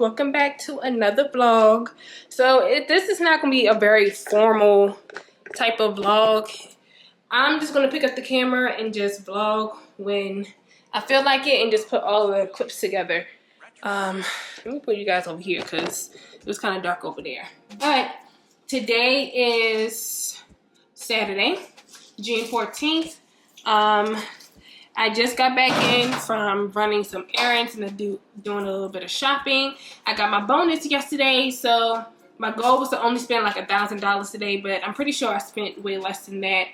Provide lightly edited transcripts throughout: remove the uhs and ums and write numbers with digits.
welcome back to another vlog. So this is not gonna be a very formal type of vlog. I'm just gonna pick up the camera and just vlog when I feel like it and just put all the clips together. Let me put you guys over here because it was kind of dark over there. But today is Saturday, June 14th. I just got back in from running some errands and doing a little bit of shopping. I got my bonus yesterday, so my goal was to only spend like $1,000 today, but I'm pretty sure I spent way less than that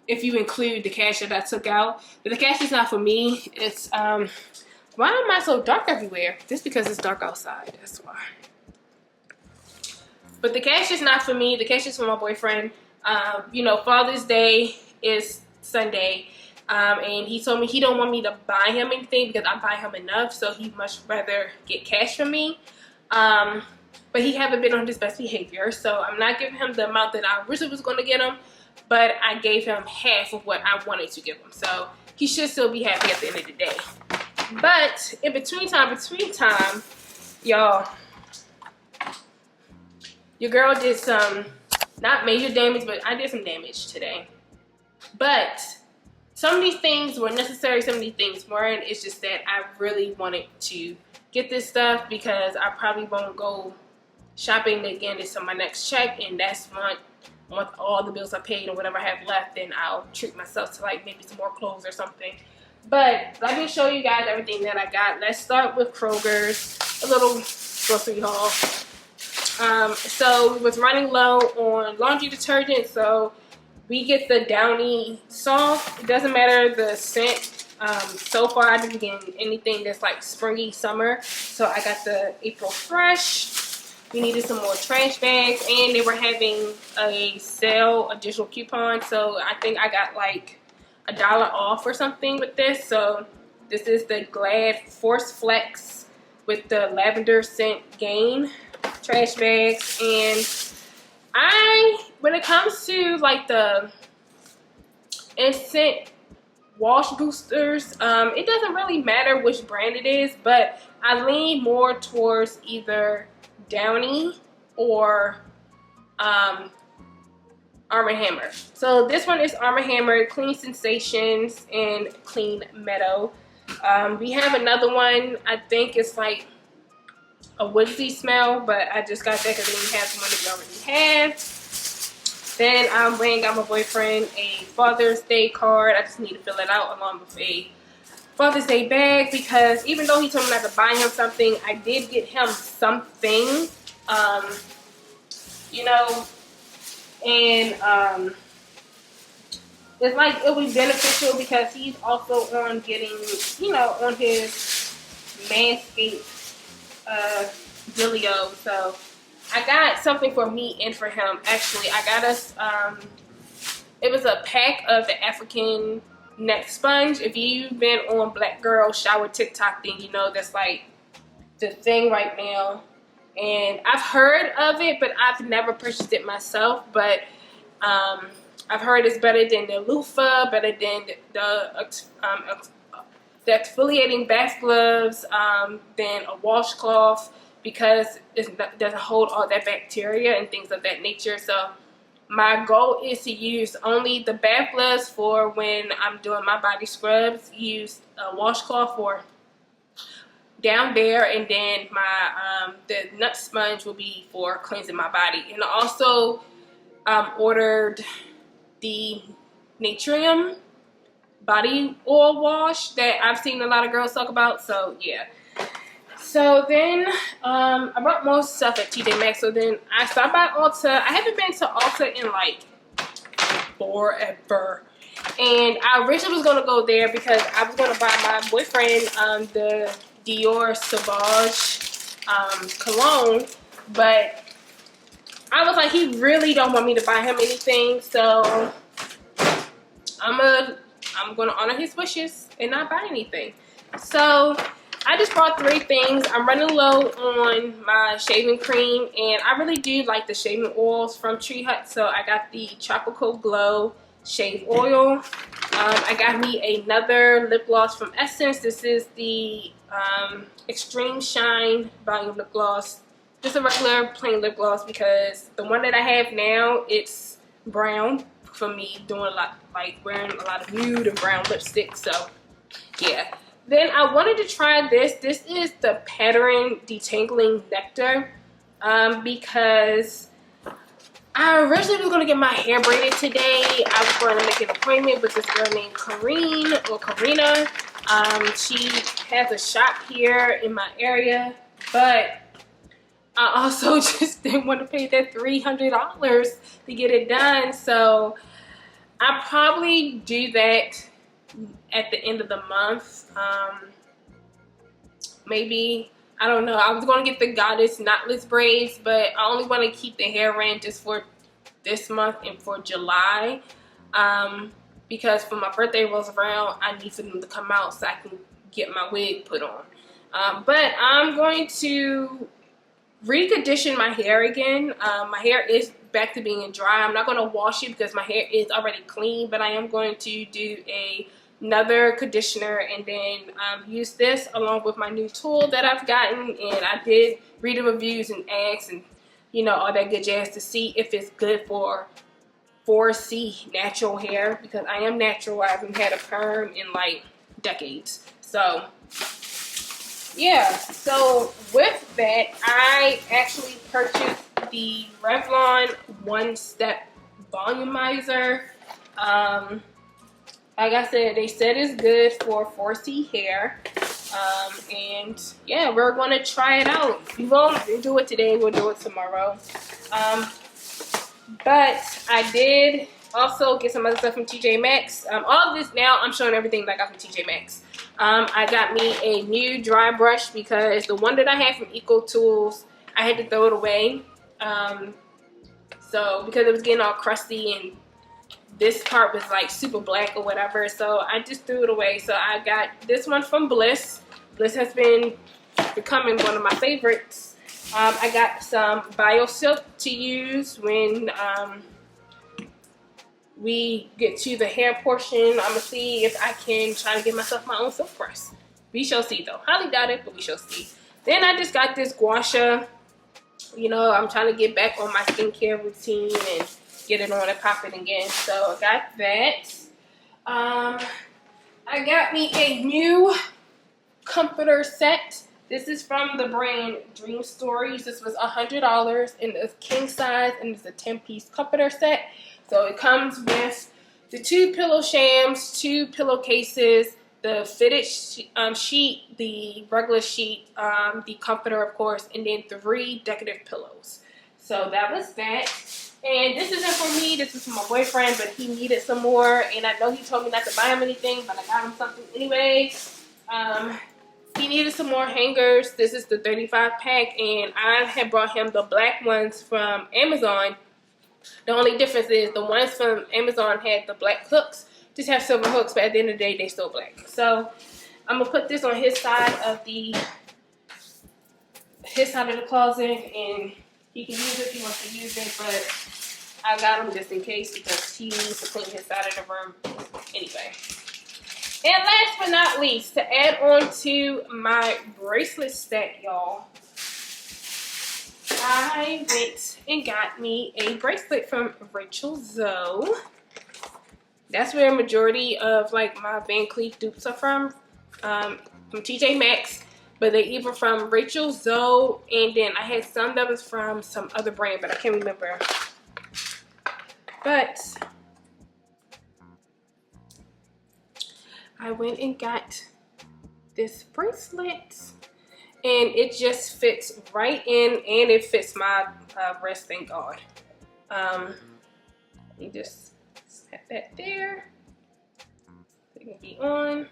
if you include the cash that I took out. But the cash is not for me. It's why am I so dark everywhere? Just because it's dark outside, that's why. But the cash is not for me. The cash is for my boyfriend. You know, Father's Day is Sunday. And he told me he don't want me to buy him anything because I buy him enough, so he'd much rather get cash from me. But he haven't been on his best behavior, so I'm not giving him the amount that I originally was going to get him, but I gave him half of what I wanted to give him, so he should still be happy at the end of the day. But in between time, y'all, your girl did some, not major damage, but I did some damage today. But some of these things were necessary, some of these things weren't. It's just that I really wanted to get this stuff because I probably won't go shopping again until my next check, and that's once all the bills are paid or whatever I have left, then I'll treat myself to like maybe some more clothes or something. But let me show you guys everything that I got. Let's start with Kroger's, a little grocery haul. So we was running low on laundry detergent, so we get the Downy soft. It doesn't matter the scent. So far, I didn't get anything that's like springy summer. So I got the April Fresh. We needed some more trash bags, and they were having a sale, additional coupon. So I think I got like $1 off or something with this. So this is the Glad Force Flex with the lavender scent gain trash bags. And when it comes to like the instant wash boosters, it doesn't really matter which brand it is, but I lean more towards either Downy or Arm & Hammer. So this one is Arm & Hammer Clean Sensations and Clean Meadow. We have another one, I think it's like a woodsy smell, but I just got that because they didn't have the one that we already have. Then I went and got my boyfriend a Father's Day card. I just need to fill it out along with a Father's Day bag because even though he told me not to buy him something, I did get him something, you know, and it's like it'll be beneficial because he's also on getting, you know, on his Manscaped dealio. So I got something for me and for him. Actually, I got us, it was a pack of the African neck sponge. If you've been on Black Girl Shower TikTok, then you know that's like the thing right now. And I've heard of it, but I've never purchased it myself. But I've heard it's better than the loofah, better than the exfoliating bath gloves, than a washcloth, because it doesn't hold all that bacteria and things of that nature. So my goal is to use only the bath gloves for when I'm doing my body scrubs, use a washcloth for down there, and then my the nut sponge will be for cleansing my body. And I also ordered the Natrium body oil wash that I've seen a lot of girls talk about. So yeah. So then I bought most stuff at TJ Maxx. So then I stopped by Ulta. I haven't been to Ulta in like forever. And I originally was going to go there because I was going to buy my boyfriend the Dior Sauvage cologne. But I was like, he really don't want me to buy him anything. So I'm going to honor his wishes and not buy anything. So I just bought 3 things. I'm running low on my shaving cream, and I really do like the shaving oils from Tree Hut. So I got the Tropical Glow Shave Oil. I got me another lip gloss from Essence. This is the Extreme Shine Volume Lip Gloss. Just a regular plain lip gloss because the one that I have now, it's brown for me doing a lot, like wearing a lot of nude and brown lipstick. So yeah. Then I wanted to try this. This is the Pattern Detangling Nectar because I originally was going to get my hair braided today. I was going to make an appointment with this girl named Karina. She has a shop here in my area, but I also just didn't want to pay that $300 to get it done. So I'll probably do that at the end of the month. Maybe, I don't know. I was going to get the Goddess Knotless braids, but I only want to keep the hair in just for this month and for July. Because for my birthday rolls around, I need for them to come out so I can get my wig put on. But I'm going to recondition my hair again. My hair is back to being dry. I'm not going to wash it because my hair is already clean, but I am going to do another conditioner and then use this along with my new tool that I've gotten. And I did read the reviews and ask and, you know, all that good jazz to see if it's good for 4C natural hair, because I am natural. I haven't had a perm in like decades. So yeah, so with that, I actually purchased the Revlon One Step Volumizer. Like I said, they said it's good for 4C hair. And yeah, we're going to try it out. We won't do it today, we'll do it tomorrow. But I did also get some other stuff from TJ Maxx. All of this now, I'm showing everything that I got from TJ Maxx. I got me a new dry brush because the one that I had from Eco Tools, I had to throw it away. So because it was getting all crusty and this part was like super black or whatever, so I just threw it away. So I got this one from Bliss. Bliss has been becoming one of my favorites. I got some BioSilk to use when we get to the hair portion. I'm going to see if I can try to get myself my own silk press. We shall see though. Highly doubt it, but we shall see. Then I just got this gua sha. You know, I'm trying to get back on my skincare routine and get it on and pop it again. So I got that. I got me a new comforter set. This is from the brand Dream Stories. This was $100 and it's king size and it's a 10-piece comforter set. So it comes with the 2 pillow shams, 2 pillowcases, the fitted sheet, the regular sheet, the comforter of course, and then 3 decorative pillows. So that was that. And this isn't for me, this is for my boyfriend, but he needed some more. And I know he told me not to buy him anything, but I got him something anyway. He needed some more hangers. This is the 35 pack, and I had brought him the black ones from Amazon. The only difference is the ones from Amazon had the black hooks, just have silver hooks, but at the end of the day, they still black. So I'm gonna put this on his side of the closet, and he can use it if he wants to use it, but I got him just in case because he needs to clean his side of the room anyway. And last but not least, to add on to my bracelet stack, y'all, I went and got me a bracelet from Rachel Zoe. That's where a majority of like my Van Cleef dupes are from TJ Maxx. But they're either from Rachel Zoe, and then I had some that was from some other brand, but I can't remember. But I went and got this bracelet, and it just fits right in, and it fits my wrist, thank God. You just set that there. It can be on.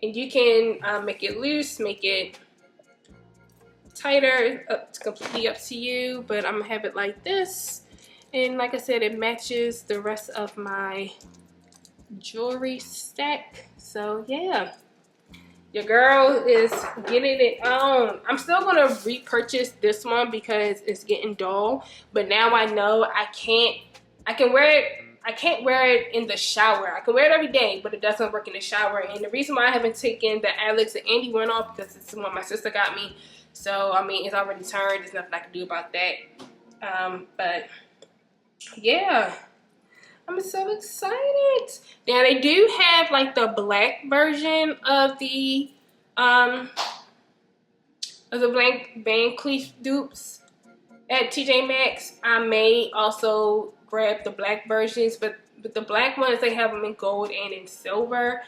And you can make it loose, make it tighter, it's completely up to you, but I'm gonna have it like this. And like I said, it matches the rest of my jewelry stack. So yeah, your girl is getting it on. I'm still gonna repurchase this one because it's getting dull, but now I know I can wear it I can't wear it in the shower. I can wear it every day, but it doesn't work in the shower. And the reason why I haven't taken the Alex and Andy one off, because it's the one my sister got me. So, I mean, it's already turned. There's nothing I can do about that. But, yeah. I'm so excited. Now, they do have, like, the black version of the blank Van Cleef dupes at TJ Maxx. I may also grab the black versions, but the black ones, they have them in gold and in silver.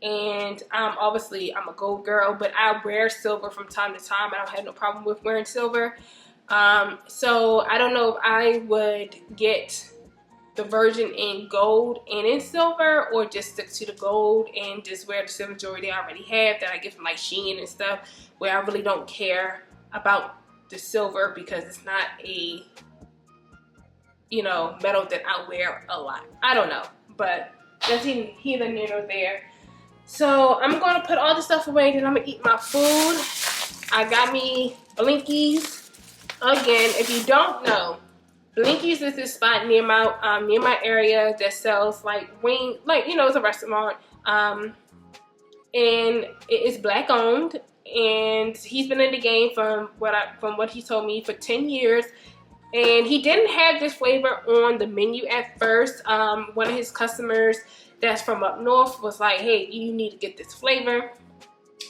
And obviously I'm a gold girl, but I wear silver from time to time. I don't have no problem with wearing silver. So I don't know if I would get the version in gold and in silver, or just stick to the gold and just wear the silver jewelry they already have that I get from like Shein and stuff, where I really don't care about the silver because it's not a, you know, metal that I wear a lot. I don't know, but that's neither near nor there. So I'm going to put all the stuff away, then I'm going to eat my food. I got me Blinkies. Again, if you don't know, Blinkies is this spot near my area that sells like wing, like, you know, it's a restaurant. And it is black owned. And he's been in the game from what he told me for 10 years. And he didn't have this flavor on the menu at first. One of his customers that's from up north was like, hey, you need to get this flavor.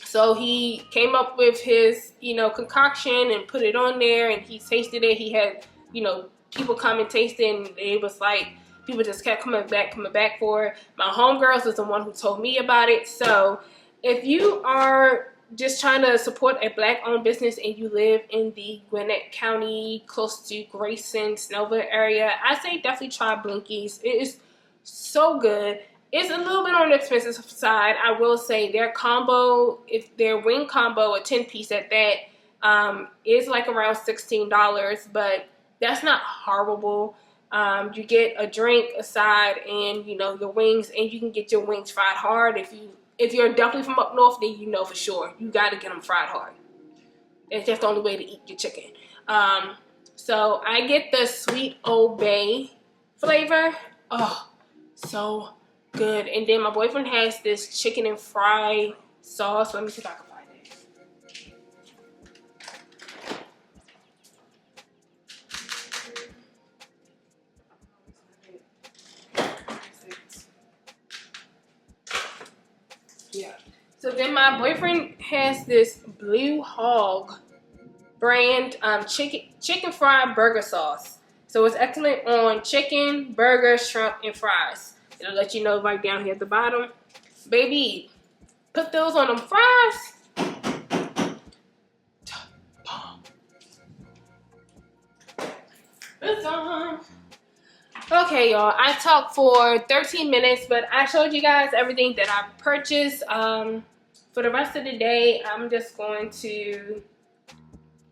So he came up with his, you know, concoction and put it on there, and he tasted it. He had, you know, people come and taste it, and it was like, people just kept coming back for it. My homegirls was the one who told me about it. So if you are just trying to support a black-owned business and you live in the Gwinnett County, close to Grayson, Snellville area, I say definitely try Blinkies. It is so good. It's a little bit on the expensive side. I will say their combo, if their wing combo, a 10-piece at that, is like around $16, but that's not horrible. You get a drink, a side, and, you know, your wings, and you can get your wings fried hard. If you're definitely from up north, then you know for sure you got to get them fried hard. It's just the only way to eat your chicken. So I get the Sweet Old Bay flavor. Oh, so good. And then my boyfriend has this chicken and fry sauce. Let me see if I can find it. Yeah. So then my boyfriend has this Blue Hog brand chicken fried burger sauce. So it's excellent on chicken, burger, shrimp, and fries. It'll let you know right down here at the bottom. Baby, put those on them fries. It's on. Okay, y'all, I talked for 13 minutes, but I showed you guys everything that I purchased. For the rest of the day, I'm just going to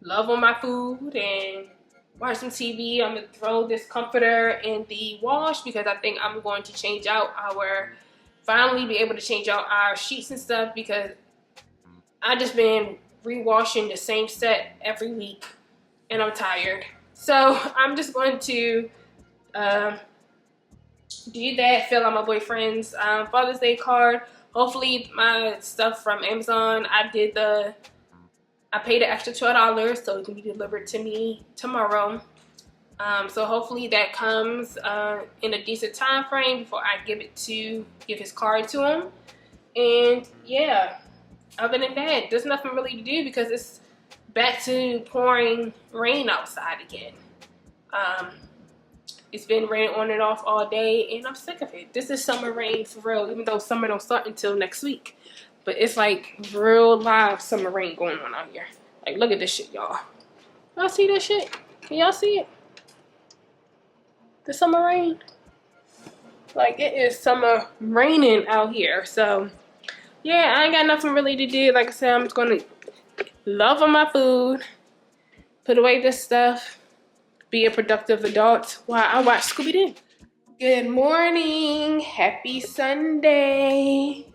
love on my food and watch some TV. I'm going to throw this comforter in the wash because I think I'm going to change out finally be able to change out our sheets and stuff, because I just been rewashing the same set every week and I'm tired. So I'm just going to do that, fill out my boyfriend's Father's Day card. Hopefully my stuff from Amazon, I paid an extra $12 so it can be delivered to me tomorrow. So hopefully that comes in a decent time frame before I give his card to him. And yeah, other than that, there's nothing really to do because it's back to pouring rain outside again. It's been raining on and off all day, and I'm sick of it. This is summer rain for real, even though summer don't start until next week. But it's like real live summer rain going on out here. Like, look at this shit, y'all. Y'all see this shit? Can y'all see it? The summer rain. Like, it is summer raining out here. So, yeah, I ain't got nothing really to do. Like I said, I'm just going to love on my food, put away this stuff, be a productive adult while I watch Scooby-Doo. Good morning. Happy Sunday.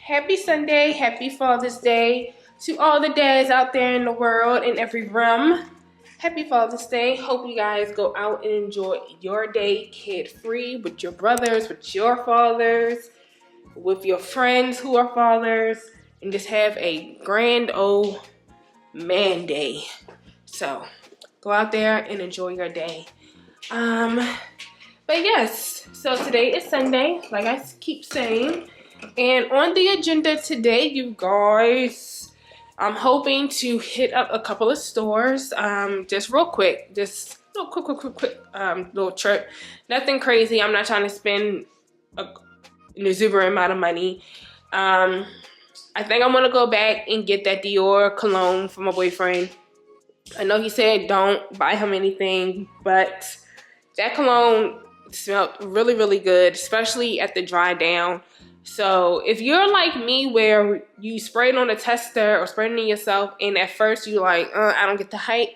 Happy Sunday. Happy Father's Day to all the dads out there in the world, in every realm. Happy Father's Day. Hope you guys go out and enjoy your day kid-free with your brothers, with your fathers, with your friends who are fathers, and just have a grand old man day. So go out there and enjoy your day. But yes, so today is Sunday, like I keep saying. And on the agenda today, you guys, I'm hoping to hit up a couple of stores, just real quick, little trip. Nothing crazy. I'm not trying to spend an exuberant amount of money. I think I'm gonna go back and get that Dior cologne for my boyfriend. I know he said don't buy him anything, but that cologne smelled really, really good, especially at the dry down. So if you're like me where you spray it on a tester or spray it on yourself and at first you like, I don't get the hype,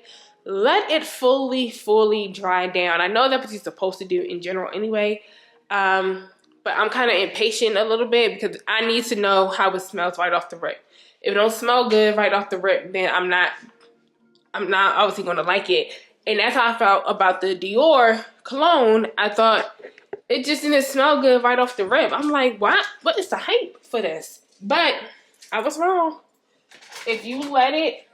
let it fully dry down. I know that's what you're supposed to do in general anyway, but I'm kind of impatient a little bit because I need to know how it smells right off the rip. If it don't smell good right off the rip, then I'm not obviously gonna like it. And that's how I felt about the Dior cologne. I thought it just didn't smell good right off the rip. I'm like, what? What is the hype for this? But I was wrong. If you let it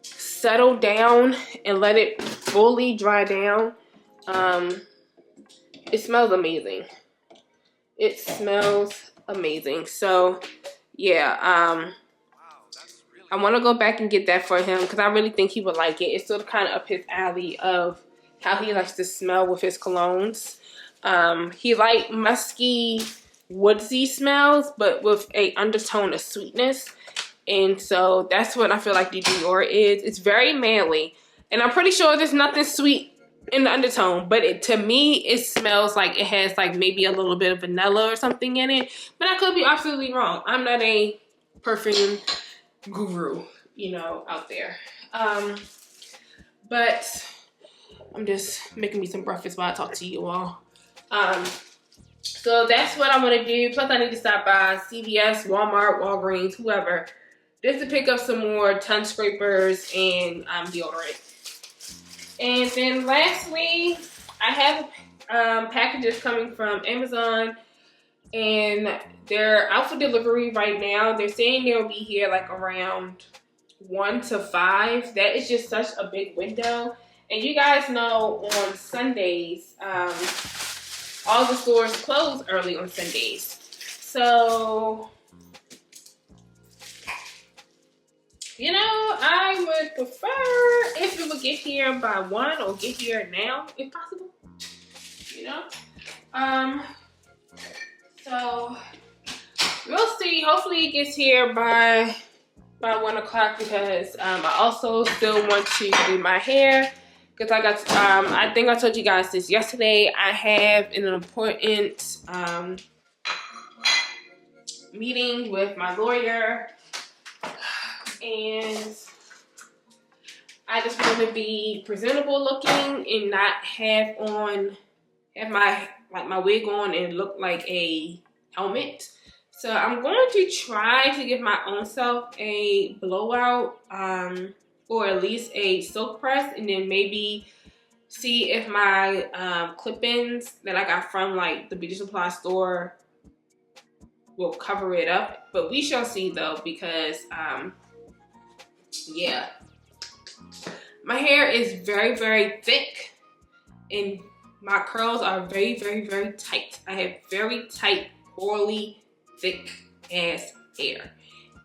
settle down and let it fully dry down, it smells amazing. It smells amazing. So yeah, I want to go back and get that for him because I really think he would like it. It's sort of kind of up his alley of how he likes to smell with his colognes. He like musky, woodsy smells, but with a undertone of sweetness. And so that's what I feel like the Dior is. It's very manly. And I'm pretty sure there's nothing sweet in the undertone. But to me, it smells like it has like maybe a little bit of vanilla or something in it. But I could be absolutely wrong. I'm not a perfume guru, you know, out there. But I'm just making me some breakfast while I talk to you all. So that's what I'm gonna do. Plus I need to stop by CVS, Walmart, Walgreens, whoever, just to pick up some more tongue scrapers and deodorant. And then lastly, I have packages coming from Amazon, and they're out for delivery right now. They're saying they'll be here like around 1 to 5. That is just such a big window. And you guys know on Sundays, all the stores close early on Sundays. So, you know, I would prefer if it would get here by 1 or get here now, if possible. You know? So, we'll see. Hopefully it gets here by 1 o'clock because I also still want to do my hair. Because I think I told you guys this yesterday. I have an important meeting with my lawyer, and I just want to be presentable looking and not have my wig on and look like a helmet. So I'm going to try to give my own self a blowout, or at least a silk press, and then maybe see if my clip-ins that I got from like the beauty supply store will cover it up. But we shall see though, because yeah, my hair is very thick and my curls are very tight. I have very tight, oily, thick ass hair,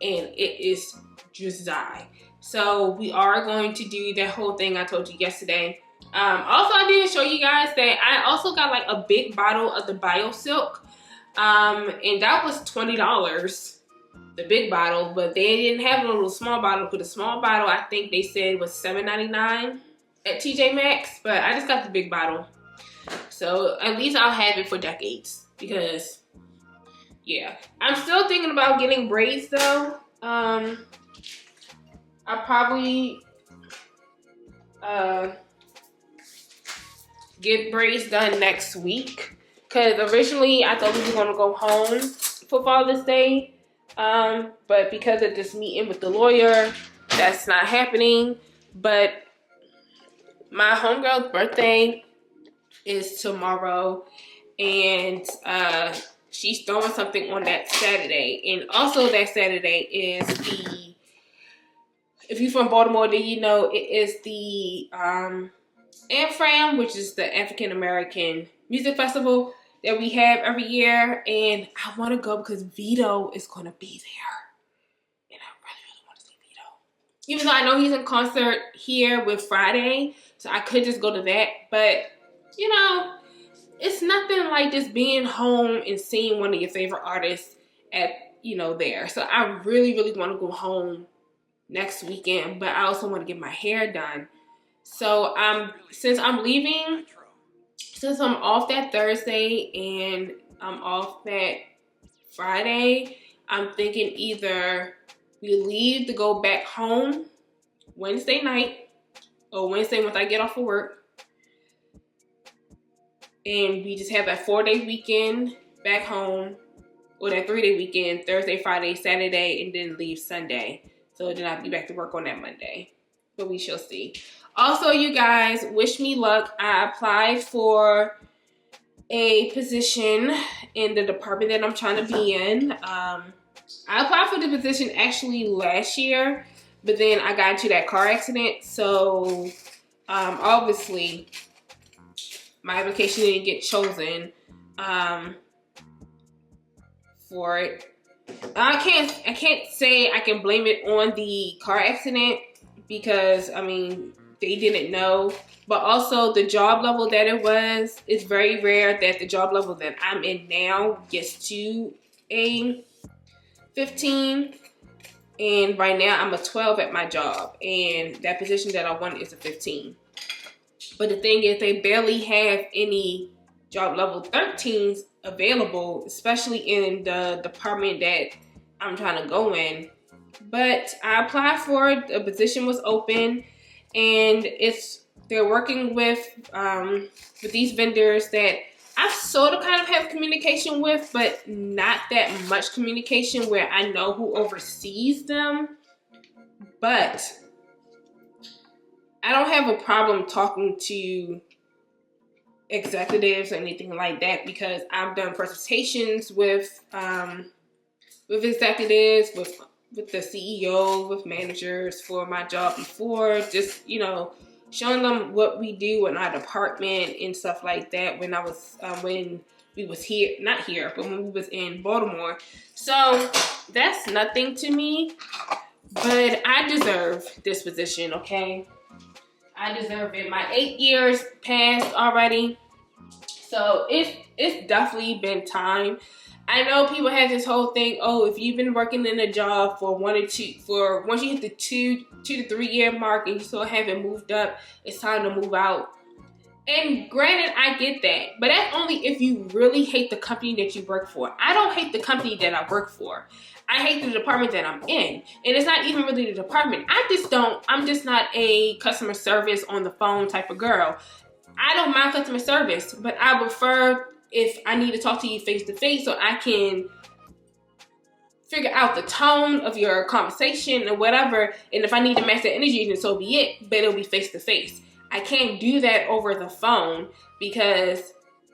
and it is just dry. So we are going to do that whole thing I told you yesterday. Also, I didn't show you guys that I also got like a big bottle of the Bio Silk, and that was $20, the big bottle, but they didn't have a little small bottle. Because the small bottle, I think they said was $7.99 at TJ Maxx, but I just got the big bottle. So at least I'll have it for decades, because yeah, I'm still thinking about getting braids though. I'll probably get braids done next week, because originally I thought we were gonna go home for Father's Day, but because of this meeting with the lawyer, that's not happening. But my homegirl's birthday is tomorrow, and she's throwing something on that Saturday. And also that Saturday is the, if you're from Baltimore, then you know it is the AmFam, which is the African American Music Festival that we have every year. And I want to go because Vito is going to be there. And I really, really want to see Vito. Even though I know he's in concert here with Friday, so I could just go to that. But, you know, it's nothing like just being home and seeing one of your favorite artists at, you know, there. So I really, really want to go home next weekend, but I also want to get my hair done. So since I'm off that Thursday and I'm off that Friday, I'm thinking either we leave to go back home Wednesday night or Wednesday once I get off of work, and we just have that 4-day weekend back home, or that 3-day weekend, Thursday, Friday, Saturday, and then leave Sunday. So then I'll be back to work on that Monday. But we shall see. Also, you guys, wish me luck. I applied for a position in the department that I'm trying to be in. I applied for the position actually last year, but then I got into that car accident. So obviously my application didn't get chosen for it. I can't say I can blame it on the car accident because, I mean, they didn't know. But also the job level that it was, it's very rare that the job level that I'm in now gets to a 15. And right now I'm a 12 at my job. And that position that I want is a 15. But the thing is, they barely have any job level 13s available, especially in the department that I'm trying to go in. But I applied for it. The position was open, and they're working with these vendors that I've sort of kind of have communication with, but not that much communication where I know who oversees them. But I don't have a problem talking to executives or anything like that because I've done presentations with executives, with the CEO, with managers for my job before, just, you know, showing them what we do in our department and stuff like that when we was here, not here, but when we was in Baltimore. So that's nothing to me, but I deserve this position, okay? I deserve it. My 8 years passed already, so it's definitely been time. I know people have this whole thing, oh, if you've been working in a job for once you hit the 2 to 3 year mark and you still haven't moved up, it's time to move out. And granted, I get that, but that's only if you really hate the company that you work for. I don't hate the company that I work for. I hate the department that I'm in. And it's not even really the department. I'm just not a customer service on the phone type of girl. I don't mind customer service, but I prefer if I need to talk to you face to face so I can figure out the tone of your conversation or whatever. And if I need to match that energy, then so be it, but it'll be face to face. I can't do that over the phone because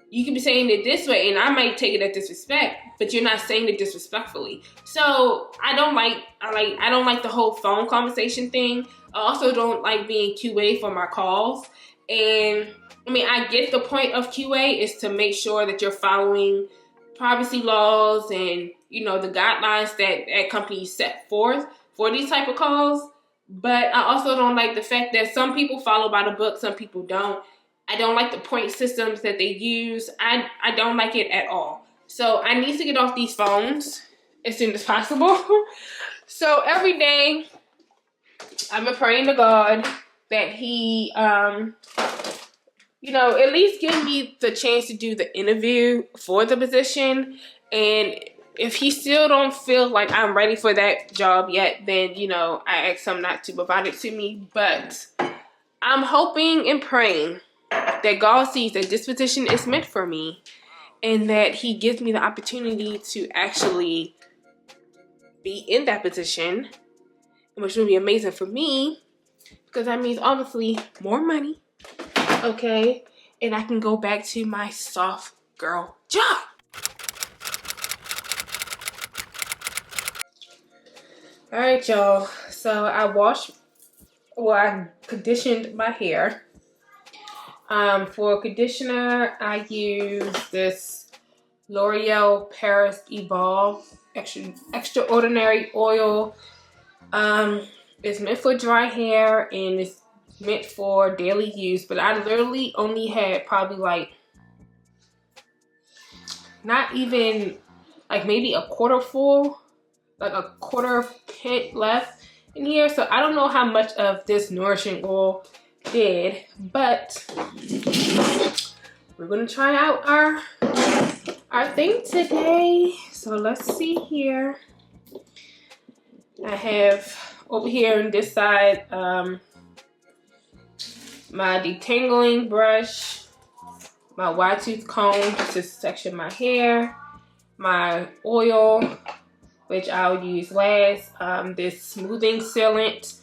you can be saying it this way and I might take it as disrespect, but you're not saying it disrespectfully. So I don't like the whole phone conversation thing. I also don't like being QA for my calls. And I mean, I get the point of QA is to make sure that you're following privacy laws and, you know, the guidelines that companies set forth for these type of calls. But I also don't like the fact that some people follow by the book, some people don't. I don't like the point systems that they use. I don't like it at all. So I need to get off these phones as soon as possible. So every day I've been praying to God that he, you know, at least give me the chance to do the interview for the position. And if he still don't feel like I'm ready for that job yet, then, you know, I ask him not to provide it to me. But I'm hoping and praying that God sees that this position is meant for me and that he gives me the opportunity to actually be in that position, which would be amazing for me because that means obviously more money, okay? And I can go back to my soft girl job. All right, y'all. So I conditioned my hair. For conditioner, I use this L'Oreal Paris Evolve Extraordinary Oil. It's meant for dry hair and it's meant for daily use, but I literally only had probably like not even like maybe a quarter full, like a quarter pint left in here. So I don't know how much of this nourishing oil did, but we're gonna try out our thing today. So let's see here. I have over here on this side my detangling brush, my wide tooth comb to section my hair, my oil, which I'll use last, this smoothing sealant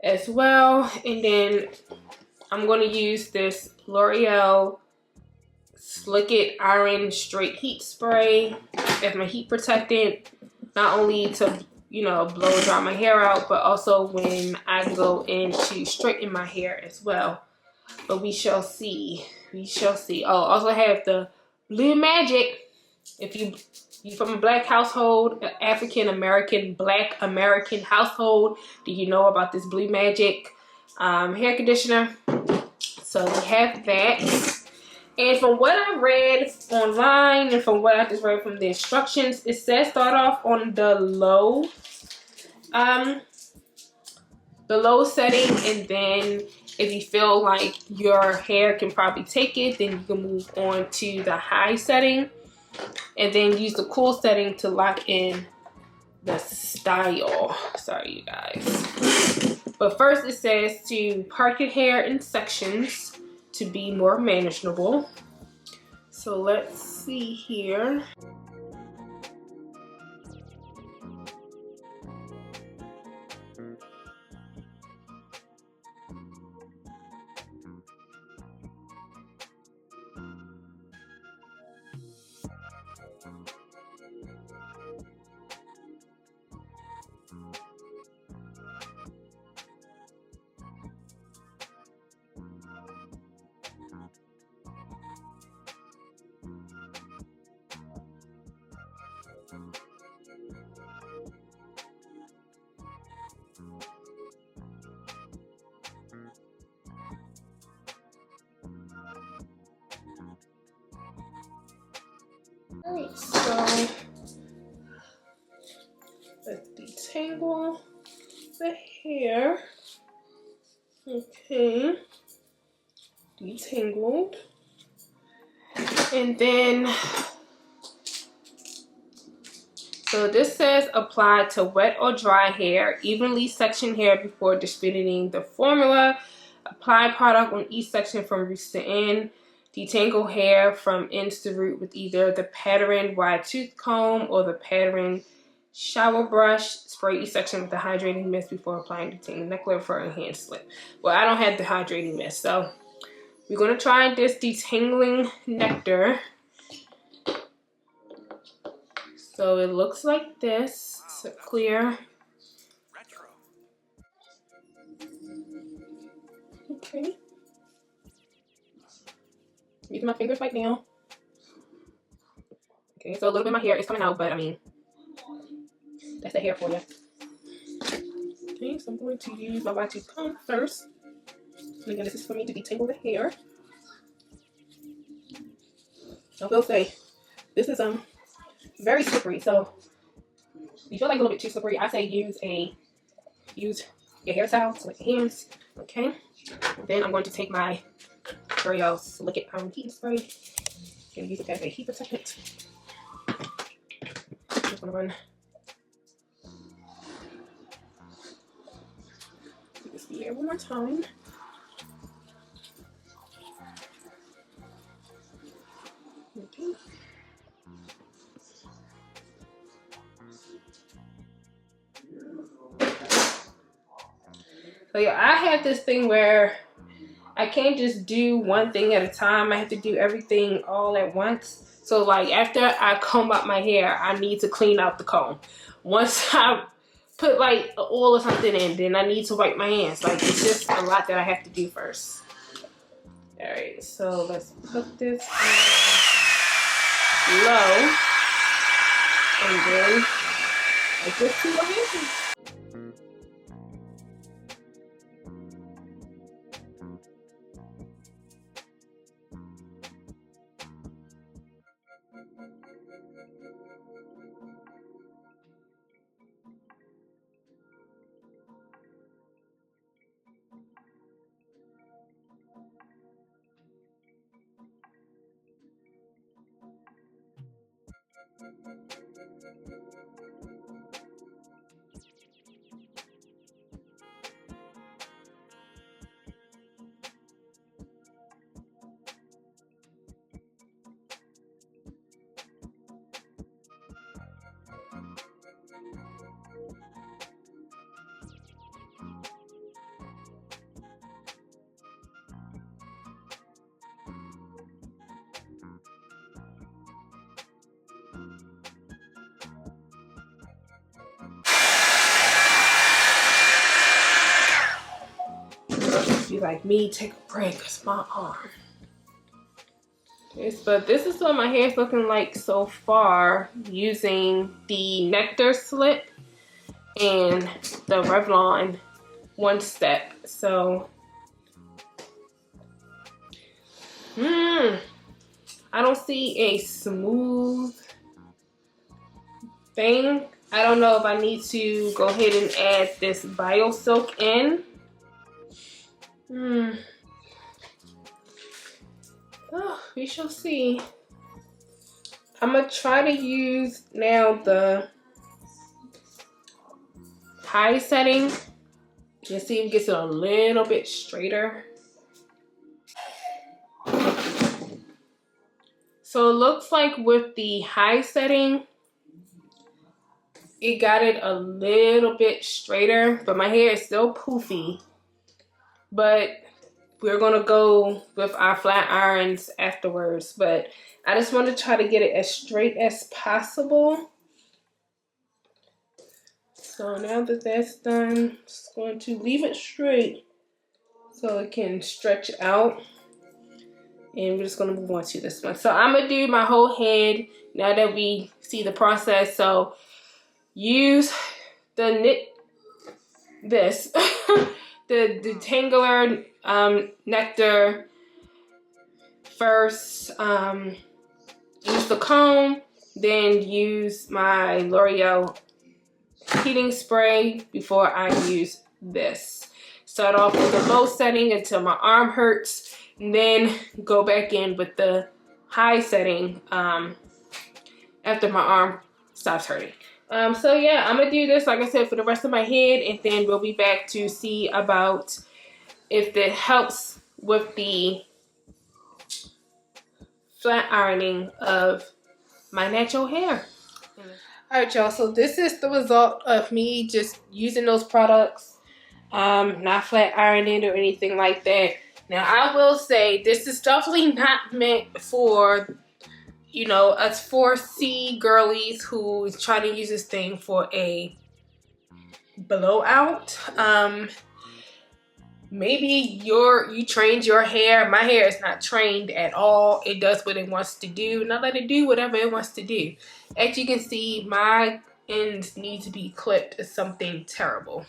as well, and then I'm going to use this L'Oreal Slick It Iron Straight Heat Spray as my heat protectant, not only to, you know, blow dry my hair out, but also when I go in to straighten my hair as well. But we shall see. We shall see. Oh, also have the Blue Magic. If you're from a black household, African American, black American household, do you know about this Blue Magic hair conditioner? So we have that. And from what I read online and from what I just read from the instructions, it says start off on the low setting, and then if you feel like your hair can probably take it, then you can move on to the high setting, and then use the cool setting to lock in the style. Sorry, you guys. But first it says to part your hair in sections to be more manageable. So let's see here. Alright, so let's detangle the hair. Okay, detangled. And then, so this says apply to wet or dry hair, evenly section hair before distributing the formula. Apply product on each section from roots to end. Detangle hair from ends to root with either the patterned wide tooth comb or the patterned shower brush. Spray each section with the hydrating mist before applying detangling necklace for a hand slip. Well, I don't have the hydrating mist, so we're going to try this detangling nectar. So it looks like this. It's a clear. Okay. Using my fingers right now. Okay, so a little bit of my hair is coming out, but I mean, that's the hair for you. Okay, so I'm going to use my wide tooth comb first. And again, this is for me to detangle the hair. I will say, this is very slippery, so if you feel like a little bit too slippery, I say use your hair towel to like your hands. Okay, then I'm going to take my L'Oreal Slick It Iron Heat Spray and use it as a heat protectant. I'm just going to run this here one more time. Okay. So yeah, I had this thing where I can't just do one thing at a time. I have to do everything all at once. So like after I comb out my hair, I need to clean out the comb. Once I put like oil or something in, then I need to wipe my hands. Like it's just a lot that I have to do first. All right, so let's put this on low, and then I just see what happens. Be like me, take a break, it's my arm. But this is what my hair is looking like so far using the Nectar Slip and the Revlon One Step. So, I don't see a smooth thing. I don't know if I need to go ahead and add this Bio Silk in. Oh, we shall see. I'm gonna try to use now the high setting. Just see if it gets it a little bit straighter. So it looks like with the high setting, it got it a little bit straighter, but my hair is still poofy. But we're gonna go with our flat irons afterwards. But I just want to try to get it as straight as possible. So now that that's done, I'm just going to leave it straight so it can stretch out. And we're just gonna move on to this one. So I'm gonna do my whole head now that we see the process. So use the the Detangler Nectar first. Use the comb, then use my L'Oreal heating spray before I use this. Start off with the low setting until my arm hurts, and then go back in with the high setting after my arm stops hurting. So yeah, I'm gonna do this, like I said, for the rest of my head, and then we'll be back to see about if it helps with the flat ironing of my natural hair. Alright y'all, so this is the result of me just using those products, not flat ironing or anything like that. Now I will say this is definitely not meant for, you know, us 4C girlies who is trying to use this thing for a blowout. Maybe you trained your hair. My hair is not trained at all. It does what it wants to do. Now let it do whatever it wants to do. As you can see, my ends need to be clipped. It's something terrible.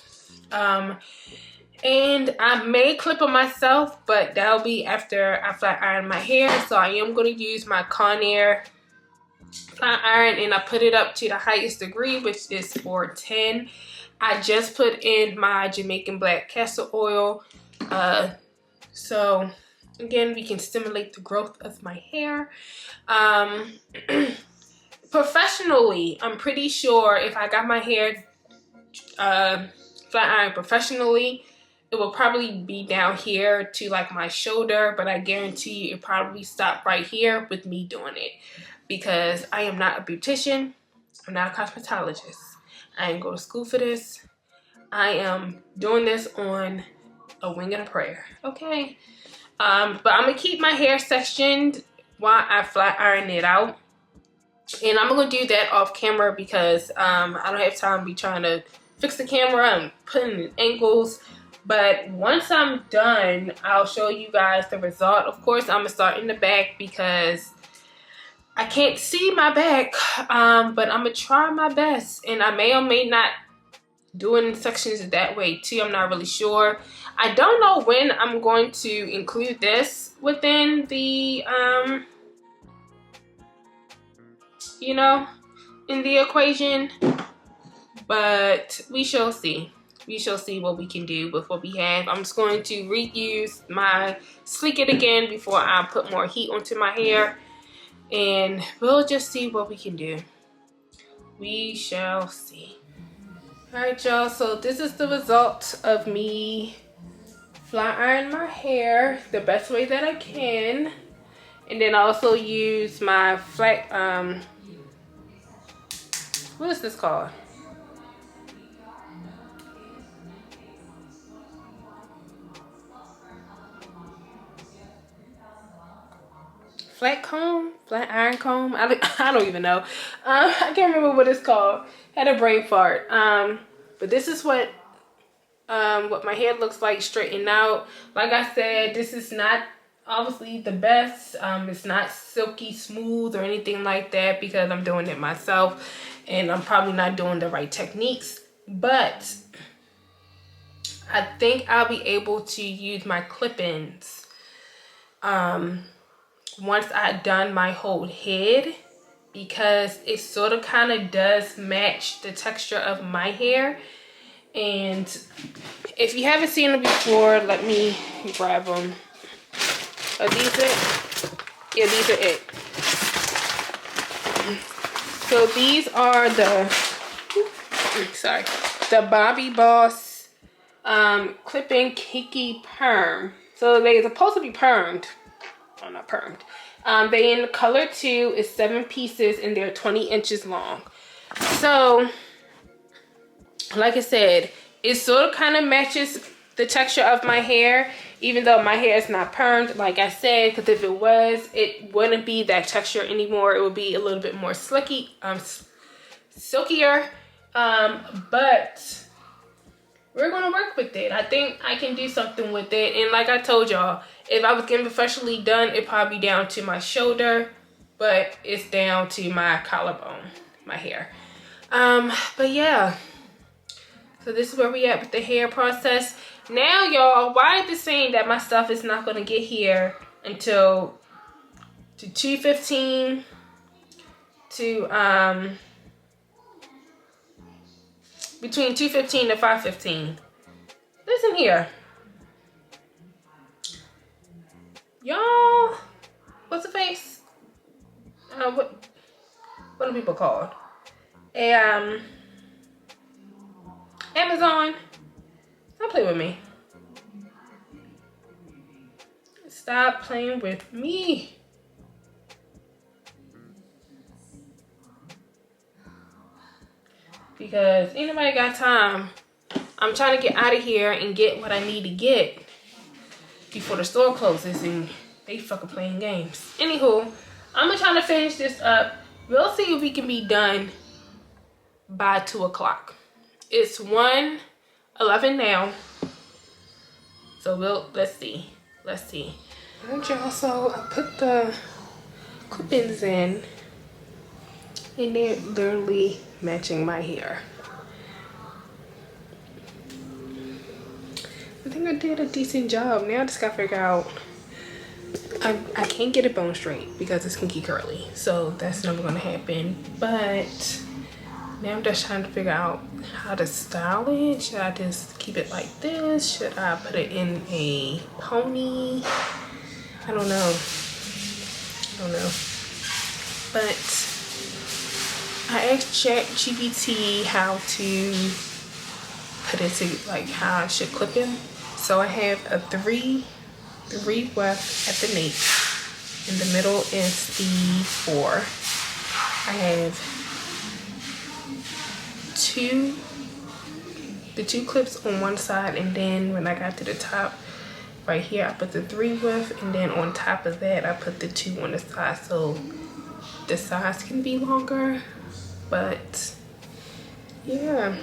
And I may clip them myself, but that'll be after I flat iron my hair. So I am going to use my Conair flat iron, and I put it up to the highest degree, which is 410. I just put in my Jamaican black castor oil. So again, we can stimulate the growth of my hair. Professionally, I'm pretty sure if I got my hair flat ironed professionally, it will probably be down here to like my shoulder, but I guarantee you it probably stopped right here with me doing it, because I am not a beautician. I'm not a cosmetologist. I didn't go to school for this. I am doing this on a wing and a prayer. Okay. But I'm gonna keep my hair sectioned while I flat iron it out. And I'm gonna do that off camera because I don't have time to be trying to fix the camera and putting in angles. But once I'm done, I'll show you guys the result. Of course, I'm gonna start in the back because I can't see my back, but I'm gonna try my best. And I may or may not do it in sections that way too. I'm not really sure. I don't know when I'm going to include this within the, you know, in the equation, but we shall see. We shall see what we can do with what we have. I'm just going to reuse my Sleek It again before I put more heat onto my hair, and we'll just see what we can do. We shall see. All right, y'all, so this is the result of me flat iron my hair the best way that I can. And then I also use my flat, what is this called? Flat comb? Flat iron comb? I don't even know. I can't remember what it's called. Had a brain fart. But this is what my hair looks like straightened out. Like I said, this is not obviously the best. It's not silky smooth or anything like that because I'm doing it myself and I'm probably not doing the right techniques. But I think I'll be able to use my clip-ins once I've done my whole head, because it sort of kind of does match the texture of my hair. And if you haven't seen them before, let me grab them. Are these it? Yeah, these are it. So these are the, sorry, the Bobby Boss clip-in Kiki Perm. So they're supposed to be permed. Oh, not permed. They in color 2. It's 7 pieces and they're 20 inches long. So, like I said, it sort of kind of matches the texture of my hair, even though my hair is not permed, like I said, because if it was, it wouldn't be that texture anymore. It would be a little bit more silkier. But we're gonna work with it. I think I can do something with it. And like I told y'all, if I was getting professionally done, it'd probably be down to my shoulder, but it's down to my collarbone, my hair. But yeah, so this is where we at with the hair process. Now, y'all, why is it saying that my stuff is not gonna get here until to 2:15 to between 2:15 to 5:15. Listen here, y'all. What's the face? What are people called? Amazon. Don't play with me. Stop playing with me. Because ain't nobody got time. I'm trying to get out of here and get what I need to get before the store closes and they fucking playing games. Anywho, I'm gonna try to finish this up. We'll see if we can be done by 2 o'clock. It's 1:11 now. So let's see. Alright, y'all, so I put the clip-ins in and they're literally matching my hair. I think I did a decent job. Now I just gotta figure out, I can't get it bone straight because it's kinky curly, so that's never gonna happen. But now I'm just trying to figure out how to style it. Should I just keep it like this? Should I put it in a pony? I don't know. But I asked ChatGPT how to put it to, like, how I should clip him. So I have a three weft at the nape. In the middle is the 4. I have 2 the 2 clips on one side, and then when I got to the top right here, I put the 3 width, and then on top of that I put the 2 on the side so the sides can be longer. But yeah,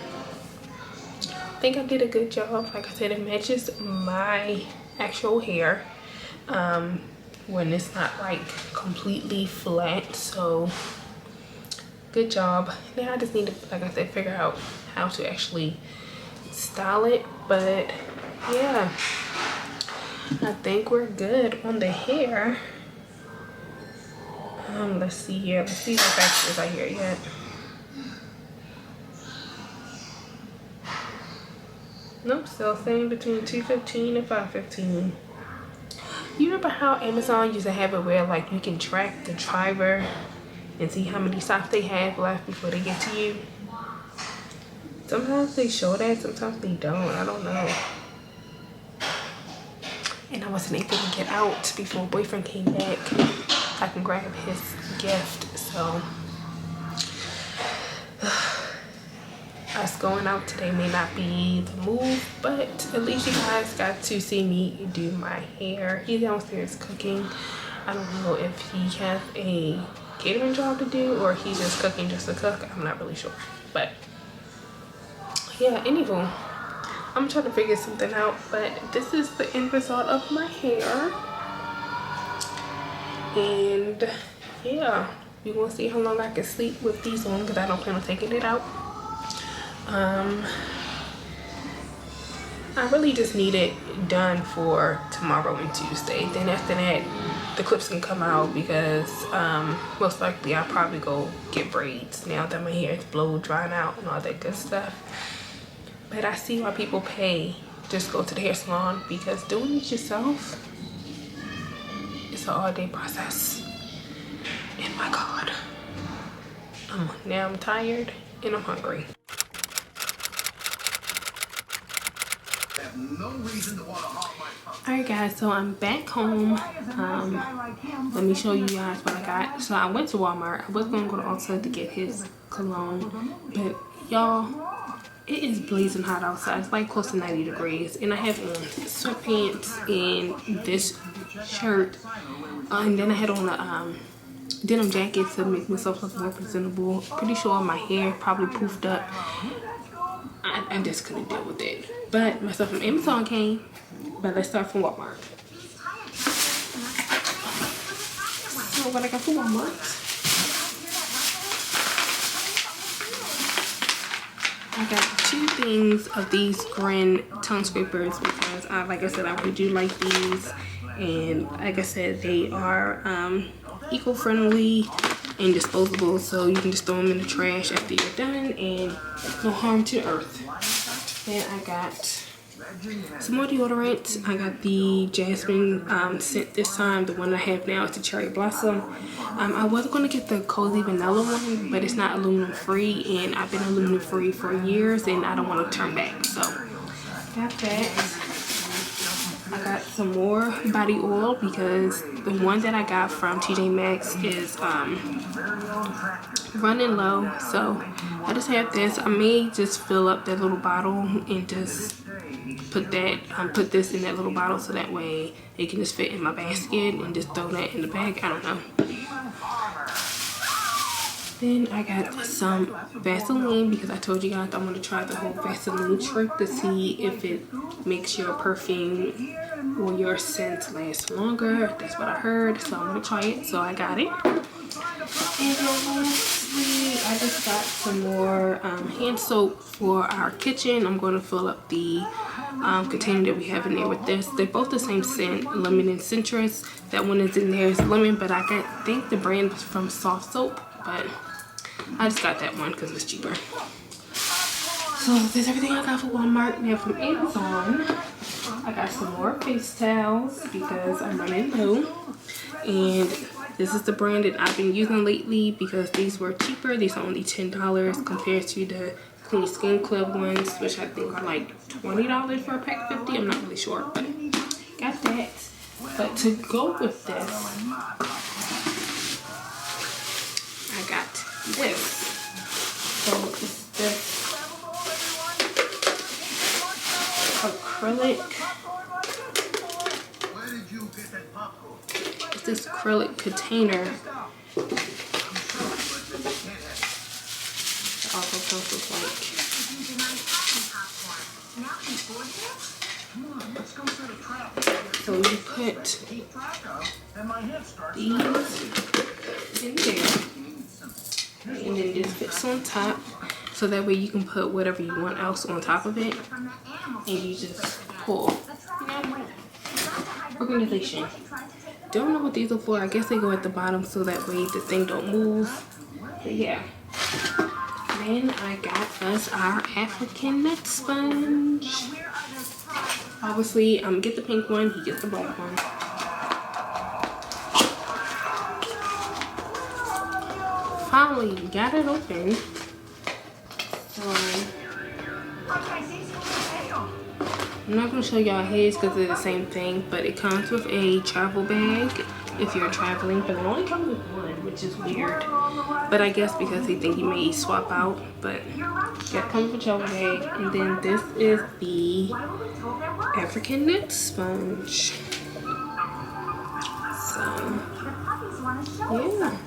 I think I did a good job. Like I said, it matches my actual hair when it's not like completely flat, so good job. Now I just need to, like I said, figure out how to actually style it. But yeah, I think we're good on the hair. Let's see here. Let's see how fast it is out here yet. Nope, still same between 215 and 515. You remember how Amazon used to have it where like you can track the driver and see how many stops they have left before they get to you? Sometimes they show that, sometimes they don't. I don't know. And I wasn't able to get out before boyfriend came back. I can grab his gift, so us going out today may not be the move, but at least you guys got to see me do my hair. He's downstairs cooking. I don't know if he has a catering job to do or he's just cooking just to cook. I'm not really sure, but yeah, anywho, I'm trying to figure something out. But this is the end result of my hair, and yeah, we're gonna see how long I can sleep with these on because I don't plan on taking it out. I really just need it done for tomorrow and Tuesday. Then after that, the clips can come out because most likely I'll probably go get braids now that my hair is blow drying out and all that good stuff. But I see why people pay just go to the hair salon, because doing it yourself, it's an all-day process. And my God, now I'm tired and I'm hungry. Alright guys, so I'm back home. Let me show you guys what I got. So I went to Walmart. I was gonna go to Ulta to get his cologne, but y'all, it is blazing hot outside. It's like close to 90 degrees, and I have on sweatpants and this shirt, and then I had on a denim jacket to make myself look more presentable. Pretty sure my hair probably poofed up. I just couldn't deal with it. But my stuff from Amazon came. But let's start from Walmart. So what I got from Walmart, I got 2 things of these Grin tongue scrapers because like I said, I really do like these. And like I said, they are eco-friendly and disposable, so you can just throw them in the trash after you're done and no harm to the earth. Then I got some more deodorant. I got the jasmine scent this time. The one I have now is the cherry blossom. I was going to get the cozy vanilla one, but it's not aluminum free, and I've been aluminum free for years and I don't want to turn back, so got that. I got some more body oil because the one that I got from TJ Maxx is running low, so I just have this. I may just fill up that little bottle and just put this in that little bottle so that way it can just fit in my basket and just throw that in the bag. I don't know. Then I got some Vaseline because I told you guys I want to try the whole Vaseline trick to see if it makes your perfume or your scent last longer. That's what I heard, so I'm going to try it. So I got it. And then lastly, I just got some more hand soap for our kitchen. I'm going to fill up the container that we have in there with this. They're both the same scent, lemon and citrus. That one is in there is lemon, but I think the brand was from Soft Soap, but I just got that one because it's cheaper. So that's everything I got from Walmart. Now from Amazon, I got some more face towels because I'm running low. And this is the brand that I've been using lately because these were cheaper. These are only $10 compared to the Clean Skin Club ones, which I think are like $20 for a pack of 50. I'm not really sure, but got that. But to go with this, I got this. So it's this this acrylic container. It also comes with like, so you put these in there, and then this fits on top, so that way you can put whatever you want else on top of it, and you just pull. Organization. Don't know what these are for. I guess they go at the bottom so that way the thing don't move. But yeah. Then I got us our African nut sponge. Obviously, I'm gonna get the pink one. He gets the black one. Finally got it open. I'm not going to show y'all his because they're the same thing, but it comes with a travel bag if you're traveling, but it only comes with one, which is weird. But I guess because they think you may swap out, but yeah, it comes with a travel bag. And then this is the African nut sponge. So, yeah.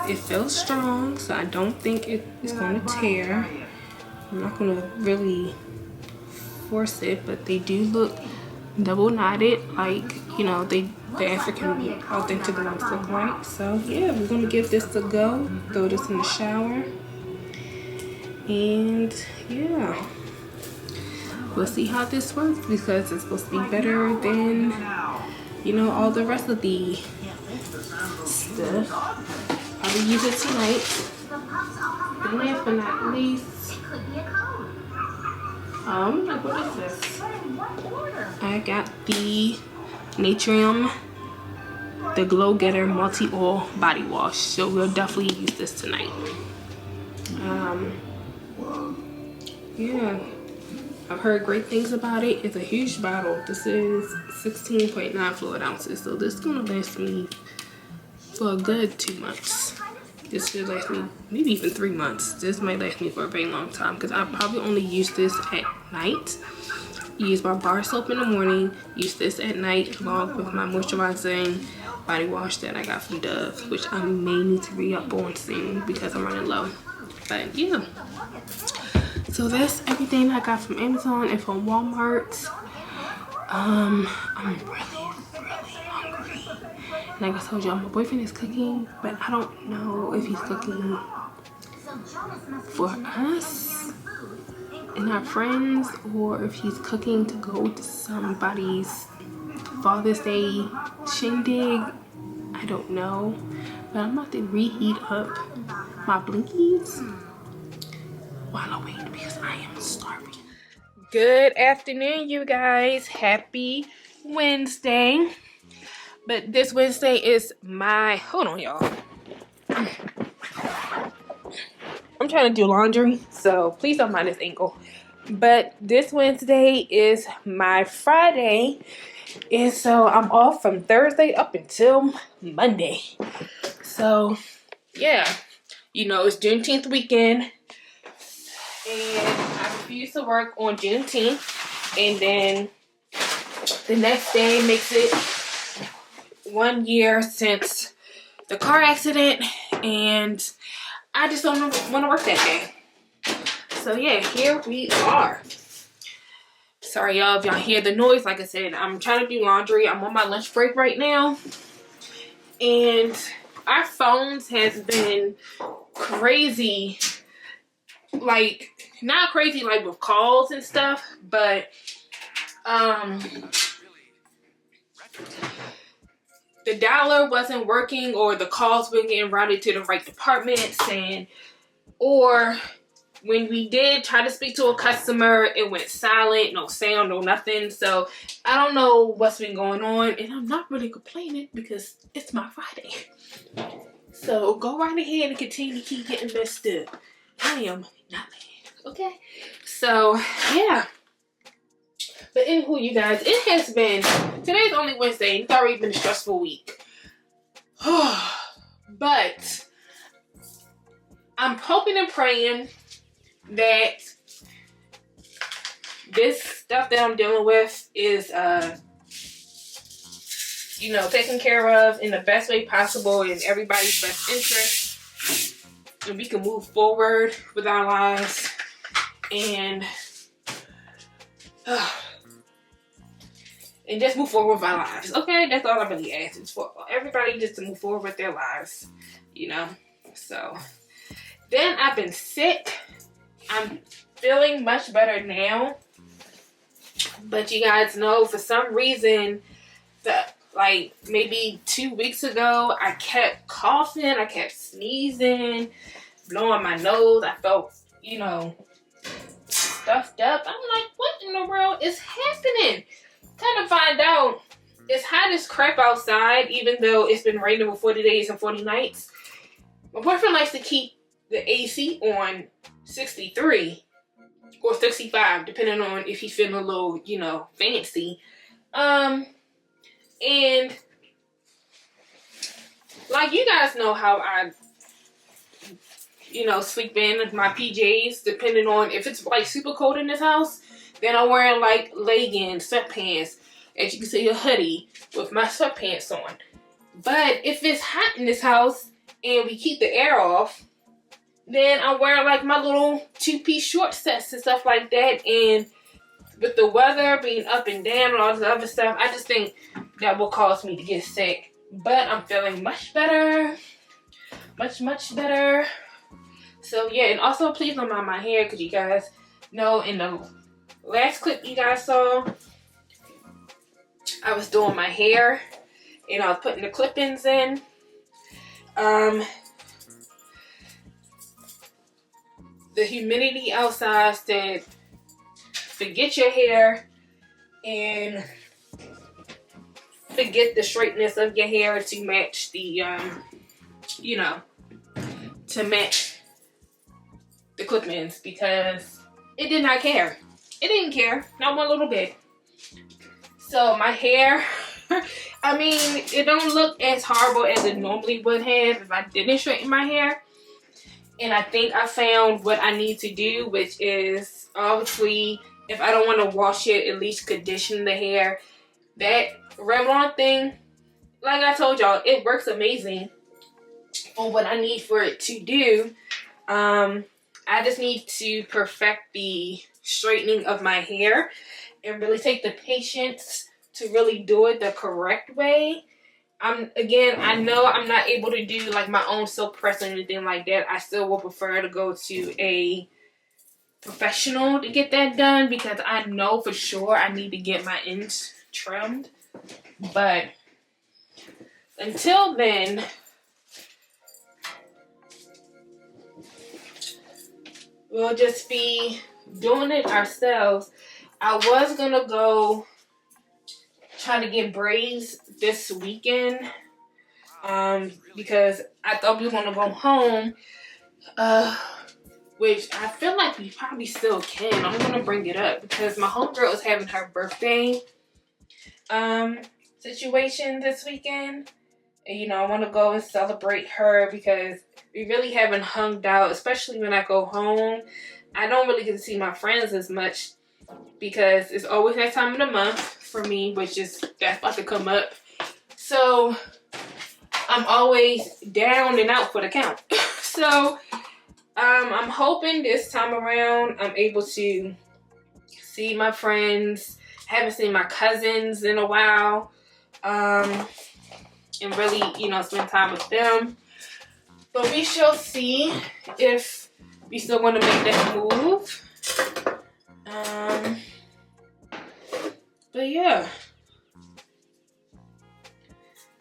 It feels strong, so I don't think it's going to tear. I'm not going to really force it, but they do look double knotted, like, you know, the African authentic ones look like. So yeah, we're going to give this a go. Throw this in the shower. And yeah, we'll see how this works, because it's supposed to be better than, you know, all the rest of the stuff. I'll use it tonight. And last but not least, what is this? I got the Natrium, the Glow Getter Multi-Oil Body Wash. So we'll definitely use this tonight. Yeah, I've heard great things about it. It's a huge bottle. This is 16.9 fluid ounces. So this is gonna last me for a good 2 months. This should last me maybe even 3 months. This might last me for a very long time, because I probably only use this at night. Use my bar soap in the morning, use this at night along with my moisturizing body wash that I got from Dove, which I may need to re-up on soon because I'm running low. But yeah, so that's everything I got from Amazon and from Walmart. I'm really hungry. Like I told y'all, my boyfriend is cooking, but I don't know if he's cooking for us and our friends, or if he's cooking to go to somebody's Father's Day shindig. I don't know, but I'm about to reheat up my blinkies while I wait, because I am starving. Good afternoon, you guys. Happy Wednesday. But this Wednesday is my, hold on y'all, I'm trying to do laundry, so please don't mind this angle. But this Wednesday is my Friday, and so I'm off from Thursday up until Monday. So yeah, you know, it's Juneteenth weekend, and I refuse to work on Juneteenth, and then the next day makes it 1 year since the car accident, and I just don't want to work that day. So yeah, here we are. Sorry y'all if y'all hear the noise. Like I said, I'm trying to do laundry. I'm on my lunch break right now, and our phones has been crazy. Like, not crazy like with calls and stuff, but the dialer wasn't working, or the calls weren't getting routed to the right departments, and or when we did try to speak to a customer, it went silent, no sound, no nothing. So I don't know what's been going on, and I'm not really complaining because it's my Friday. So go right ahead and continue to keep getting messed up. I am not mad, okay? So yeah. But anywho, you guys, it has been, today's only Wednesday, and it's already been a stressful week. But I'm hoping and praying that this stuff that I'm dealing with is, you know, taken care of in the best way possible in everybody's best interest. And we can move forward with our lives and just move forward with our lives. Okay, that's all I really ask is for everybody just to move forward with their lives, you know. So then I've been sick. I'm feeling much better now, but you guys know for some reason that like maybe 2 weeks ago I kept coughing, I kept sneezing, blowing my nose. I felt, you know, stuffed up. I'm like, what in the world is happening? Kind of find out it's hot as crap outside, even though it's been raining for 40 days and 40 nights. My boyfriend likes to keep the AC on 63 or 65, depending on if he's feeling a little, you know, fancy. And like you guys know how I, you know, sleep in my PJs, depending on if it's like super cold in this house, then I'm wearing like leggings, sweatpants, as you can see, a hoodie with my sweatpants on. But if it's hot in this house and we keep the air off, then I'm wearing like my little 2-piece short sets and stuff like that. And with the weather being up and down and all this other stuff, I just think that will cause me to get sick. But I'm feeling much better. Much better. So yeah, and also please don't mind my hair, because you guys know in the last clip you guys saw, I was doing my hair and I was putting the clip-ins in. The humidity outside said, forget your hair and forget the straightness of your hair to match the, you know, to match the clip-ins, because it did not care. It didn't care, not one little bit. So my hair, I mean, it don't look as horrible as it normally would have if I didn't straighten my hair. And I think I found what I need to do, which is obviously, if I don't want to wash it, at least condition the hair. That Revlon thing, like I told y'all, it works amazing on what I need for it to do. I just need to perfect the straightening of my hair and really take the patience to really do it the correct way. Again, I know I'm not able to do like my own silk press or anything like that. I still would prefer to go to a professional to get that done, because I know for sure I need to get my ends trimmed. But until then, we'll just be doing it ourselves. I was gonna go try to get braids this weekend, because I thought we were gonna go home, which I feel like we probably still can. I'm gonna bring it up because my homegirl is having her birthday situation this weekend, and you know, I want to go and celebrate her, because we really haven't hung out, especially when I go home. I don't really get to see my friends as much, because it's always that time of the month for me, which is that's about to come up. So I'm always down and out for the count. So I'm hoping this time around I'm able to see my friends. Haven't seen my cousins in a while, and really, you know, spend time with them. But we shall see if we still want to make that move. But yeah,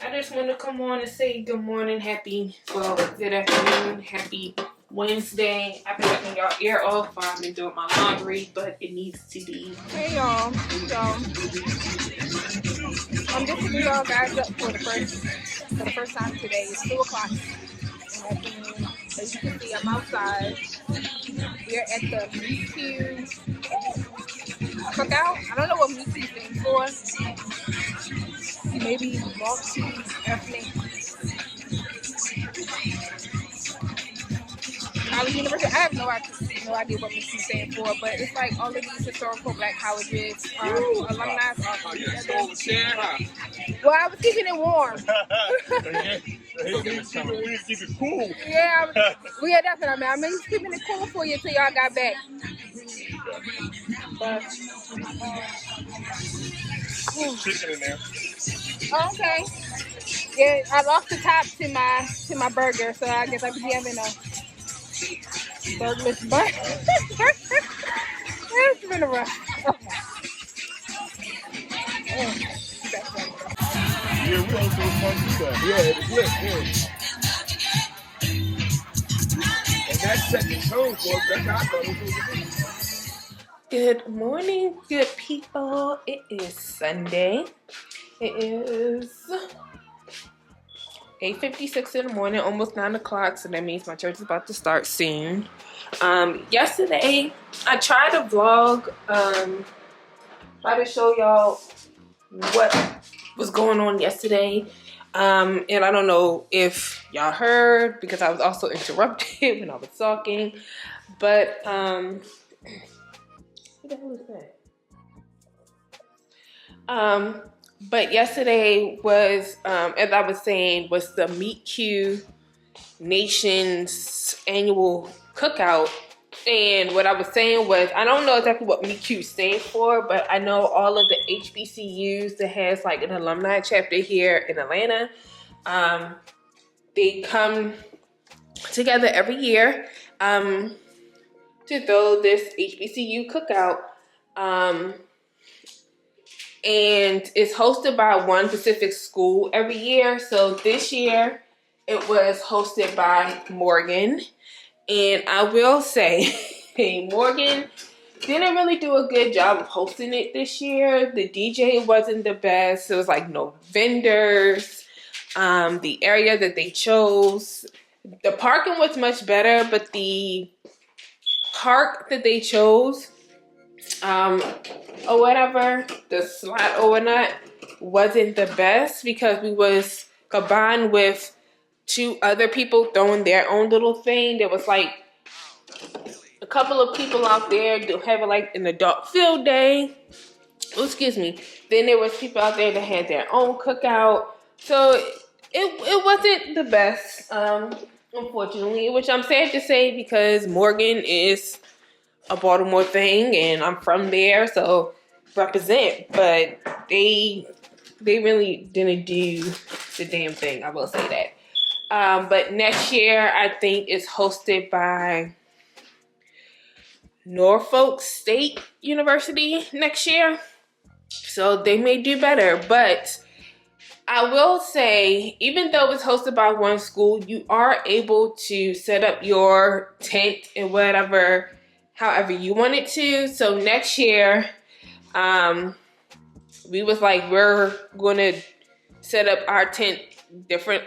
I just want to come on and say good morning, good afternoon, happy Wednesday. I've been letting y'all ear off while I've been doing my laundry, but it needs to be. Hey y'all, so I'm just putting y'all guys up for the first time today. It's 2 o'clock. And as you can see, I'm outside. We're at the MECU cookout. I don't know what MECU stands for. Maybe multi-ethnic college university. I have no idea. no idea what MECU stands for, but it's like all of these historical black colleges, alumni are all together. Well, I was keeping it warm. Keep it cool. Yeah, yeah, that's what I mean. I mean, keeping it cool for you till y'all got back. But, Chicken in there. oh, okay. Yeah, I lost the top to my burger, so I guess I could be having a burgerless burger. It's been a rough. Yeah, we also fun stuff. Yeah, it was lit. Yeah. And that set the tone for us. That's how I thought it was supposed to be. Good morning, good people. It is Sunday. It is 8:56 in the morning, almost 9 o'clock, so that means my church is about to start soon. Yesterday, I tried to vlog, try to show y'all what was going on yesterday. And I don't know if y'all heard, because I was also interrupted when I was talking, but, what the hell is that? But yesterday was, as I was saying, was the MECU Nation's annual cookout. And what I was saying was, I don't know exactly what MECU stands for, but I know all of the HBCUs that has like an alumni chapter here in Atlanta, they come together every year to throw this HBCU cookout. And it's hosted by one specific school every year. So this year it was hosted by Morgan. And I will say, Morgan didn't really do a good job of hosting it this year. The DJ wasn't the best. There was like no vendors. The area that they chose, the parking was much better, but the park that they chose, or whatever, the slot or whatnot, wasn't the best because we was combined with 2 other people throwing their own little thing. There was like a couple of people out there having like an adult field day. Oh, excuse me. Then there was people out there that had their own cookout. So it wasn't the best, unfortunately, which I'm sad to say because Morgan is a Baltimore thing and I'm from there, so represent. But they really didn't do the damn thing, I will say that. But next year I think it's hosted by Norfolk State University next year, so they may do better. But I will say, even though it's hosted by one school, you are able to set up your tent and whatever however you want it to. So next year, we was like, we're going to set up our tent different,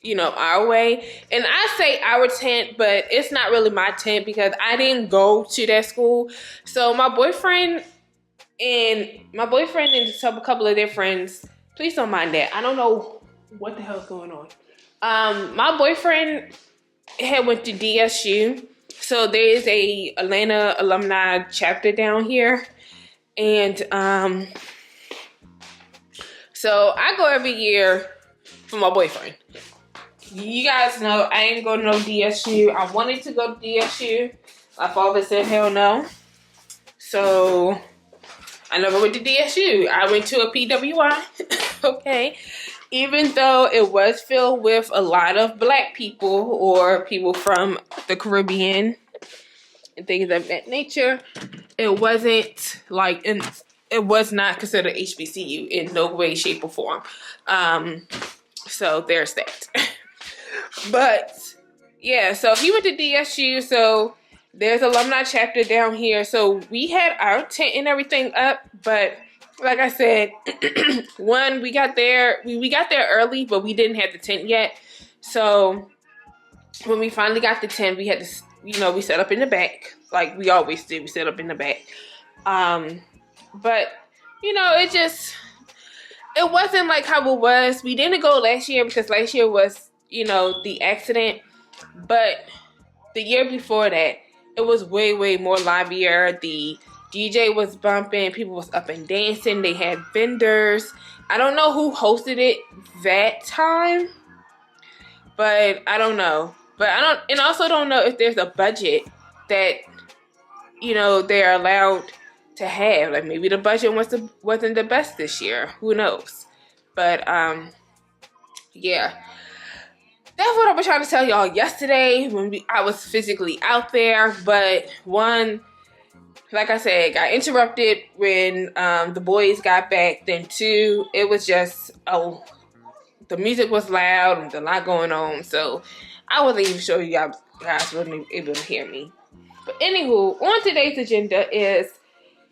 you know, our way. And I say our tent, but it's not really my tent because I didn't go to that school. So my boyfriend and a couple of their friends, please don't mind that. I don't know what the hell's going on. My boyfriend had went to DSU. So there is a Atlanta alumni chapter down here. And so I go every year for my boyfriend. You guys know I ain't go to no DSU. I wanted to go to DSU. My father said hell no. So I never went to DSU. I went to a PWI. Okay. Even though it was filled with a lot of black people or people from the Caribbean and things of that nature, it wasn't like, it was not considered HBCU in no way, shape, or form. So there's that. But yeah, so he went to DSU, so there's alumni chapter down here. So we had our tent and everything up, but like I said, we got there early, but we didn't have the tent yet. So when we finally got the tent, we had to, you know, we set up in the back like we always do. We set up in the back. But you know, it wasn't like how it was. We didn't go last year because last year was, you know, the accident. But the year before that, it was way more livelier. The DJ was bumping, people was up and dancing, they had vendors. I don't know who hosted it that time, but I don't know. But I also don't know if there's a budget that, you know, they're allowed to have. Like maybe the budget wasn't the best this year. Who knows? But yeah. That's what I was trying to tell y'all yesterday when I was physically out there. But one, like I said, got interrupted when the boys got back. Then two, it was just, the music was loud and a lot going on. So I wasn't even sure you guys wasn't able to hear me. But anywho, on today's agenda is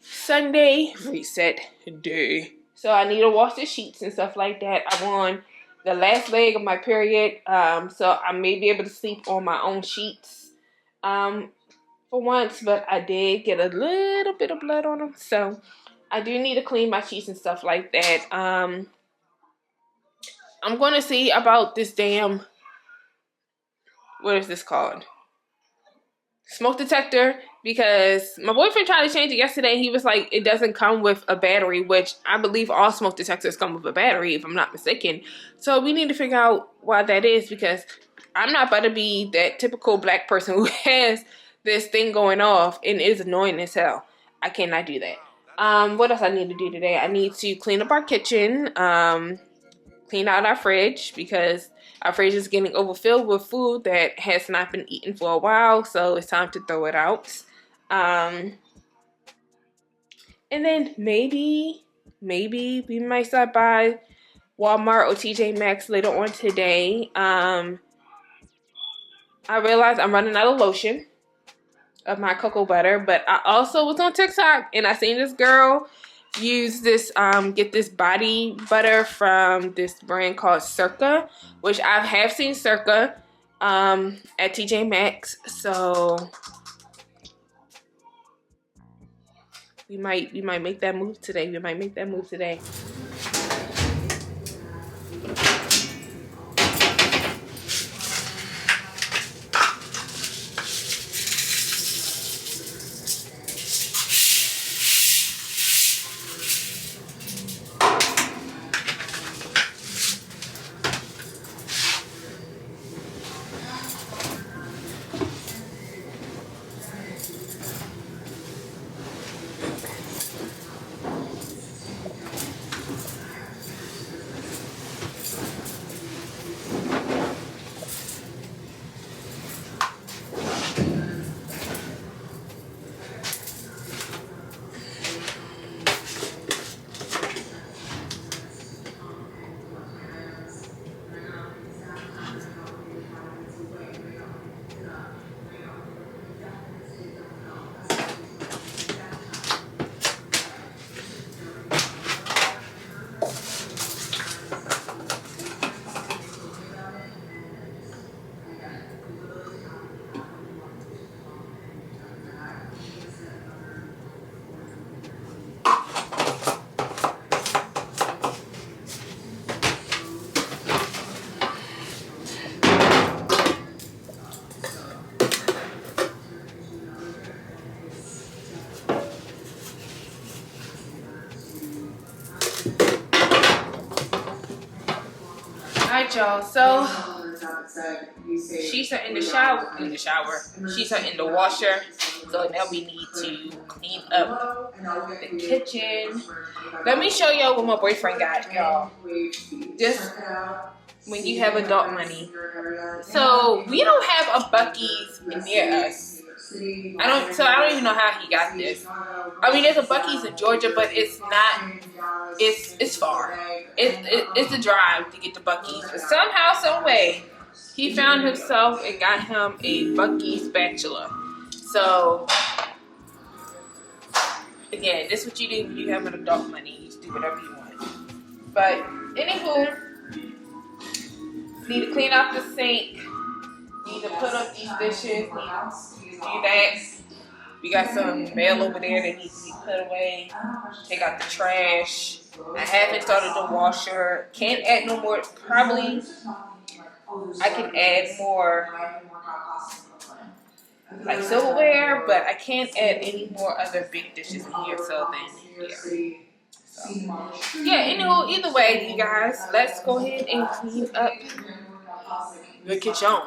Sunday reset day. So I need to wash the sheets and stuff like that. I'm on the last leg of my period, so I may be able to sleep on my own sheets for once, but I did get a little bit of blood on them, so I do need to clean my sheets and stuff like that. I'm going to see about this damn, what is this called? Smoke detector, because my boyfriend tried to change it yesterday. He was like, it doesn't come with a battery, which I believe all smoke detectors come with a battery, if I'm not mistaken. So we need to figure out why that is, because I'm not about to be that typical black person who has this thing going off and is annoying as hell. I cannot do that. What else I need to do today? I need to clean up our kitchen, clean out our fridge, because our fridge is getting overfilled with food that has not been eaten for a while, so it's time to throw it out. And then maybe we might stop by Walmart or TJ Maxx later on today. I realized I'm running out of lotion of my cocoa butter, but I also was on TikTok and I seen this girl use this, get this body butter from this brand called Circa, which I have seen Circa at TJ Maxx, so we might make that move today. Alright, y'all, so sheets are in the shower. Sheets are in the washer. So now we need to clean up the kitchen. Let me show y'all what my boyfriend got, y'all. Just when you have adult money. So we don't have a Buc-ee's near us. I don't even know how he got this. I mean, there's a Buc-ee's in Georgia, but it's not. It's far. It's a drive to get to Buc-ee's. But somehow, some way, he found himself and got him a Buc-ee's spatula. So again, this is what you do when you have an adult money. You just do whatever you want. But anywho, need to clean out the sink. Need to put up these dishes. Need to do that. We got some mail over there that needs to be put away. Take out the trash. I haven't started the washer. Can't add no more. Probably I can add more like silverware, but I can't add any more other big dishes in here. So then, yeah. Anywho, either way, you guys, let's go ahead and clean up the kitchen.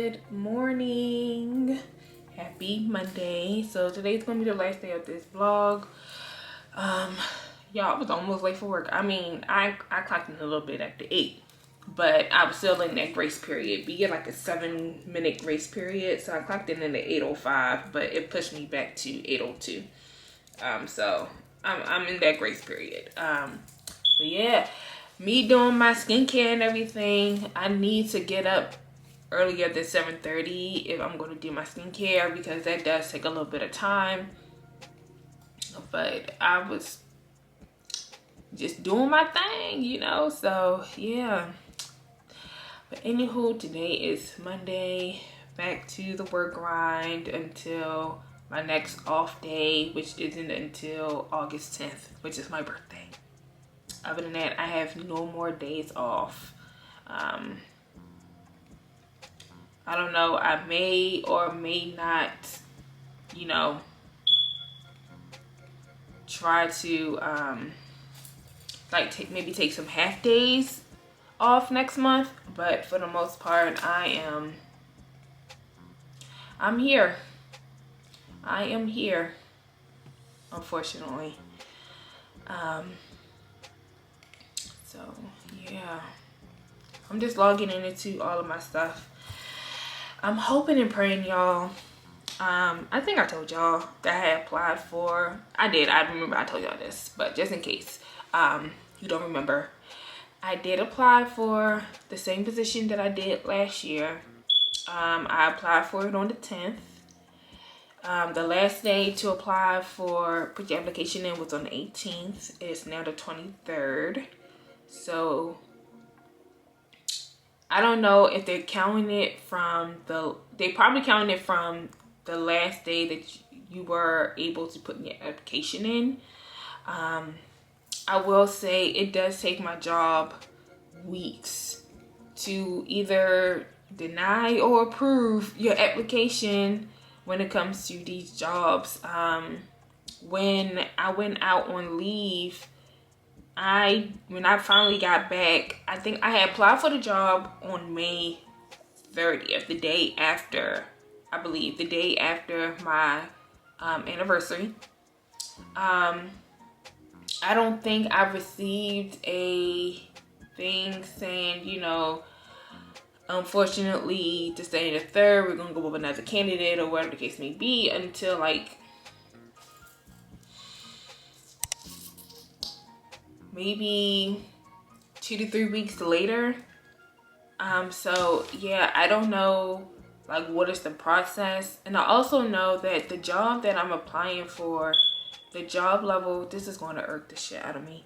Good morning. Happy Monday. So today's gonna be the last day of this vlog. Y'all, I was almost late for work. I mean, I clocked in a little bit after 8, but I was still in that grace period. We get like a 7-minute grace period, so I clocked in at 8:05, but it pushed me back to 8:02. So I'm in that grace period. But yeah, me doing my skincare and everything, I need to get up earlier than 7:30 if I'm going to do my skincare, because that does take a little bit of time. But I was just doing my thing, you know, so yeah. But anywho, today is Monday, back to the work grind until my next off day, which isn't until August 10th, which is my birthday. Other than that, I have no more days off. I don't know, I may or may not, you know, try to like maybe take some half days off next month, but for the most part I'm here. I am here, unfortunately. So yeah, I'm just logging into all of my stuff. I'm hoping and praying, y'all. I think I told y'all that I had applied for, I remember I told y'all this, but just in case you don't remember, I did apply for the same position that I did last year. I applied for it on the 10th. The last day to apply for, put your application in, was on the 18th. It's now the 23rd. So I don't know if they're counting it from they probably counting it from the last day that you were able to put your application in. I will say it does take my job weeks to either deny or approve your application when it comes to these jobs. When I went out on leave, when I finally got back, I think I had applied for the job on May 30th, the day after, I believe, the day after my anniversary. I don't think I received a thing saying, you know, unfortunately, to stay in the 3rd, we're gonna go with another candidate, or whatever the case may be, until like maybe 2 to 3 weeks later. So yeah, I don't know like what is the process. And I also know that the job that I'm applying for, the job level, this is going to irk the shit out of me.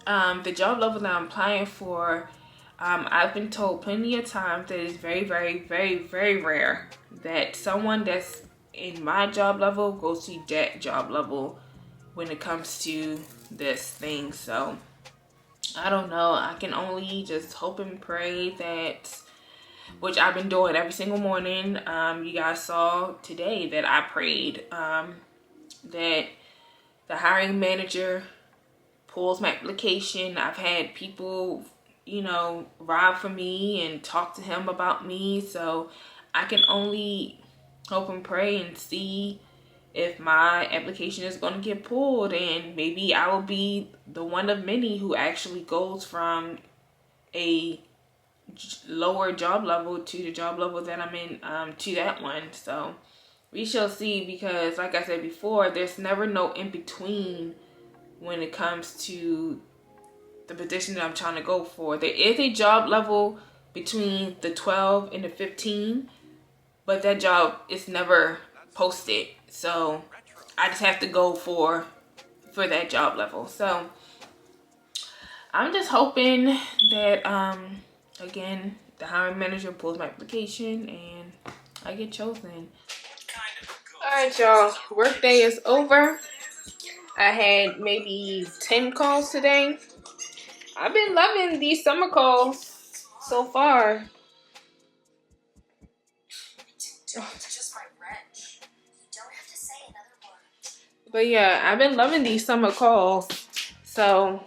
The job level that I'm applying for, I've been told plenty of times that it's very, very, very, very rare that someone that's in my job level goes to that job level when it comes to this thing. So I don't know. I can only just hope and pray that, which I've been doing every single morning. You guys saw today that I prayed that the hiring manager pulls my application. I've had people, you know, ride for me and talk to him about me. So I can only hope and pray and see if my application is going to get pulled, and maybe I will be the one of many who actually goes from a lower job level to the job level that I'm in, to that one. So we shall see, because like I said before, there's never no in between when it comes to the position that I'm trying to go for. There is a job level between the 12 and the 15, but that job is never posted. So I just have to go for that job level. So I'm just hoping that again, the hiring manager pulls my application and I get chosen. Alright, y'all, work day is over. I had maybe 10 calls today. I've been loving these summer calls so far. But yeah, I've been loving these summer calls. So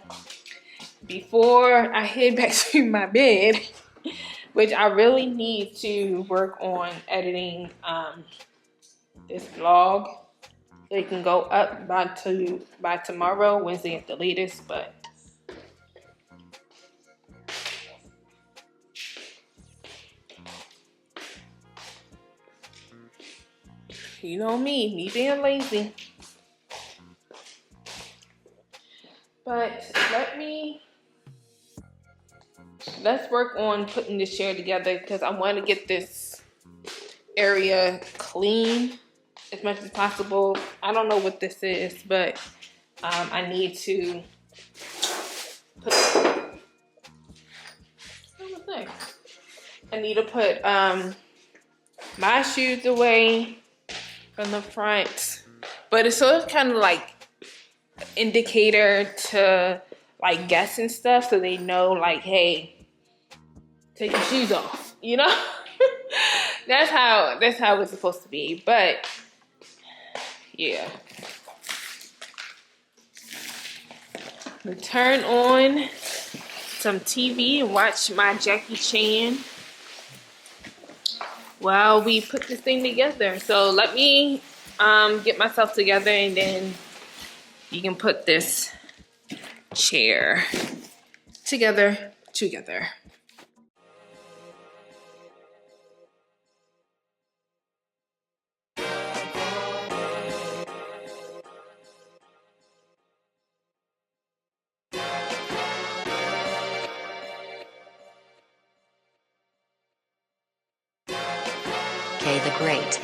before I head back to my bed, which I really need to work on editing this vlog so it can go up by tomorrow, Wednesday at the latest. But you know me being lazy. But let's work on putting this chair together because I want to get this area clean as much as possible. I don't know what this is, but I need to put my shoes away from the front, but it's sort of kind of like indicator to like guests and stuff, so they know like, hey, take your shoes off, you know. that's how it's supposed to be. But yeah, turn on some TV and watch my Jackie Chan while we put this thing together. So let me get myself together, and then you can put this chair together. K the Great.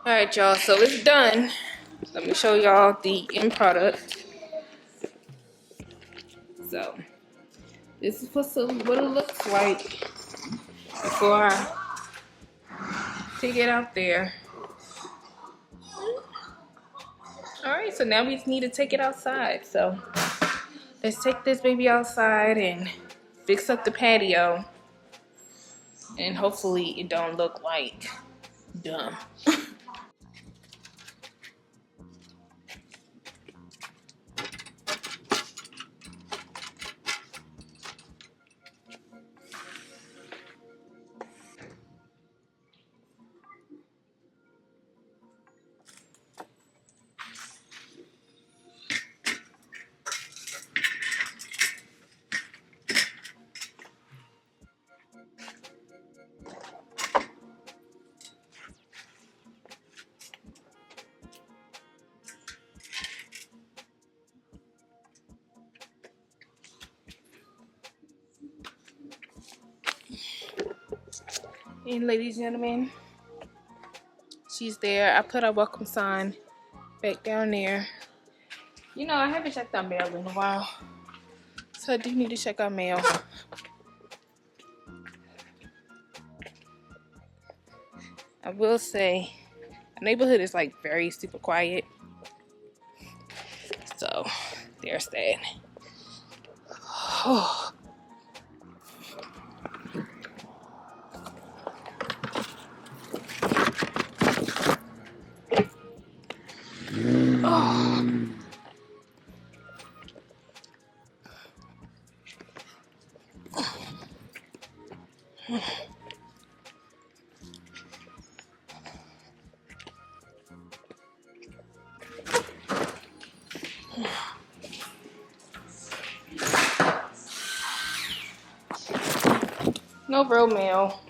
Alright, y'all, so it's done. Let me show y'all the end product. So, this is what it looks like before I take it out there. Alright, so now we just need to take it outside. So, let's take this baby outside and fix up the patio. And hopefully it don't look like dumb. And ladies and gentlemen, she's there. I put a welcome sign back down there. You know, I haven't checked out mail in a while, so I do need to check out mail. I will say, the neighborhood is like very super quiet. So, there's that. Oh. Oh. No real mail.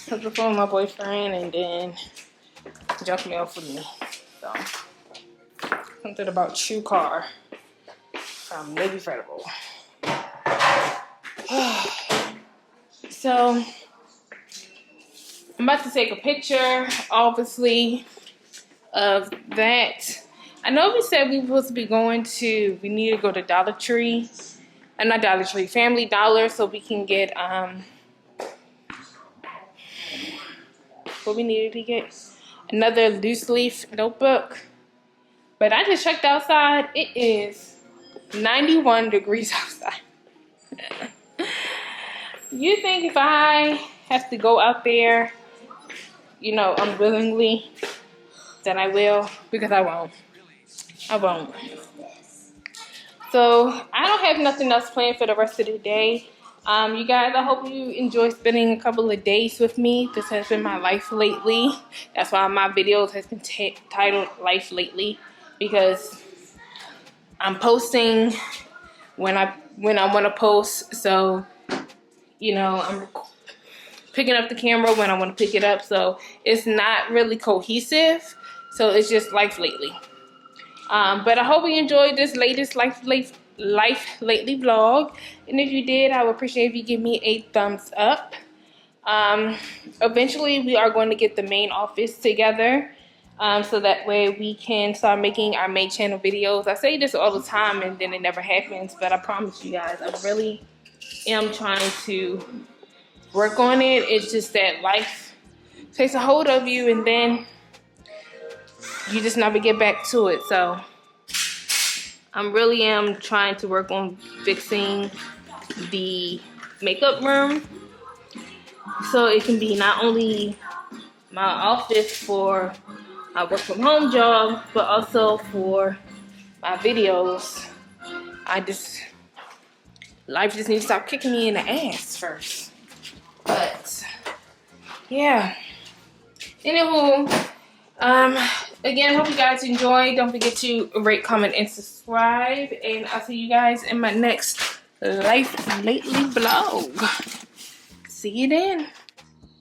Took the phone with my boyfriend and then junk mail for me. So, something about True Car from Navy Federal. So, I'm about to take a picture, obviously, of that. I know we said we were supposed to be we need to go to Dollar Tree. Not Dollar Tree, Family Dollar, so we can get, what we needed to get? Another loose leaf notebook. But I just checked outside. It is 91 degrees outside. You think if I have to go out there, you know, unwillingly, that I will? Because I won't. I won't. So, I don't have nothing else planned for the rest of the day. You guys, I hope you enjoy spending a couple of days with me. This has been my life lately. That's why my videos has been titled Life Lately. Because I'm posting when I want to post. So, you know, I'm picking up the camera when I want to pick it up. So, it's not really cohesive. So, it's just life lately. But I hope you enjoyed this latest life lately vlog, and if you did, I would appreciate if you give me a thumbs up. Eventually we are going to get the main office together, so that way we can start making our main channel videos. I say this all the time and then it never happens, but I promise you guys, I really am trying to work on it. It's just that life takes a hold of you and then you just never get back to it. So I really am trying to work on fixing the makeup room so it can be not only my office for my work from home job, but also for my videos. Life just needs to stop kicking me in the ass first. But yeah. Anywho, again, hope you guys enjoyed. Don't forget to rate, comment, and subscribe. And I'll see you guys in my next Life Lately vlog. See you then.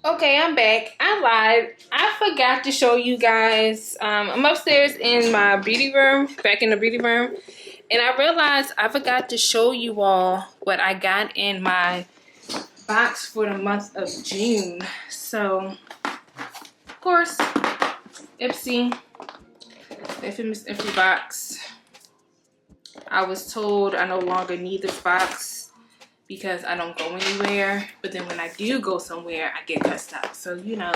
Okay, I'm back. I lied. I forgot to show you guys. I'm upstairs in my beauty room, back in the beauty room. And I realized I forgot to show you all what I got in my box for the month of June. So, of course, Ipsy, the infamous empty box. I was told I no longer need this box because I don't go anywhere. But then when I do go somewhere, I get cussed out. So, you know,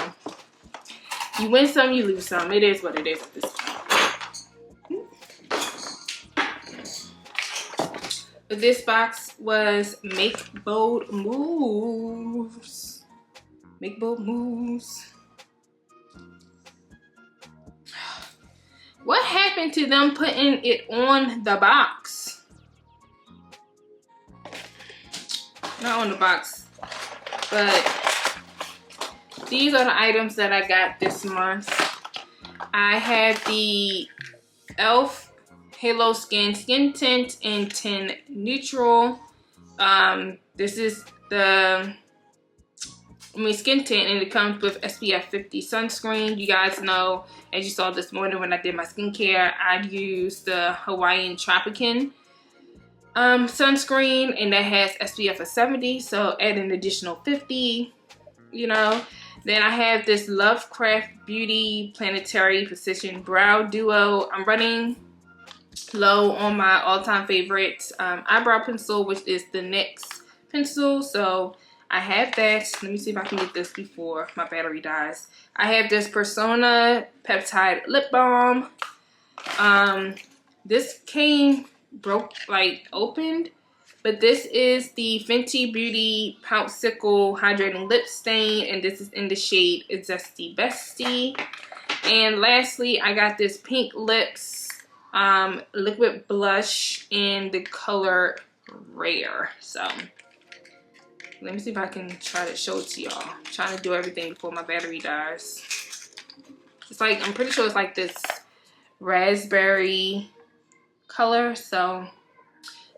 you win some, you lose some. It is what it is at this point. But this box was Make Bold Moves. Make Bold Moves. What happened to them putting it on the box? Not on the box, but these are the items that I got this month. I have the e.l.f. Halo Skin Tint in 10 Neutral. This is the skin tint, and it comes with SPF 50 sunscreen. You guys know, as you saw this morning when I did my skincare, I used the Hawaiian Tropican sunscreen, and that has SPF of 70, so add an additional 50, you know. Then I have this Lovecraft Beauty Planetary Precision Brow Duo. I'm running low on my all-time favorite eyebrow pencil, which is the NYX pencil, so I have that. Let me see if I can get this before my battery dies. I have this Persona Peptide Lip Balm. This came opened, but this is the Fenty Beauty Popsicle Hydrating Lip Stain, and this is in the shade Zesty Bestie. And lastly, I got this Pink Lips liquid blush in the color Rare. So let me see if I can try to show it to y'all. I'm trying to do everything before my battery dies. It's like, I'm pretty sure it's like this raspberry color. So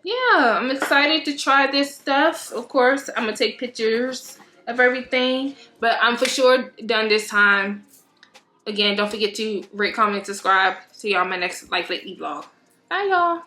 yeah, I'm excited to try this stuff. Of course, I'm gonna take pictures of everything, but I'm for sure done this time. Again, don't forget to rate, comment, subscribe. See y'all in my next Life Lately vlog. Bye y'all.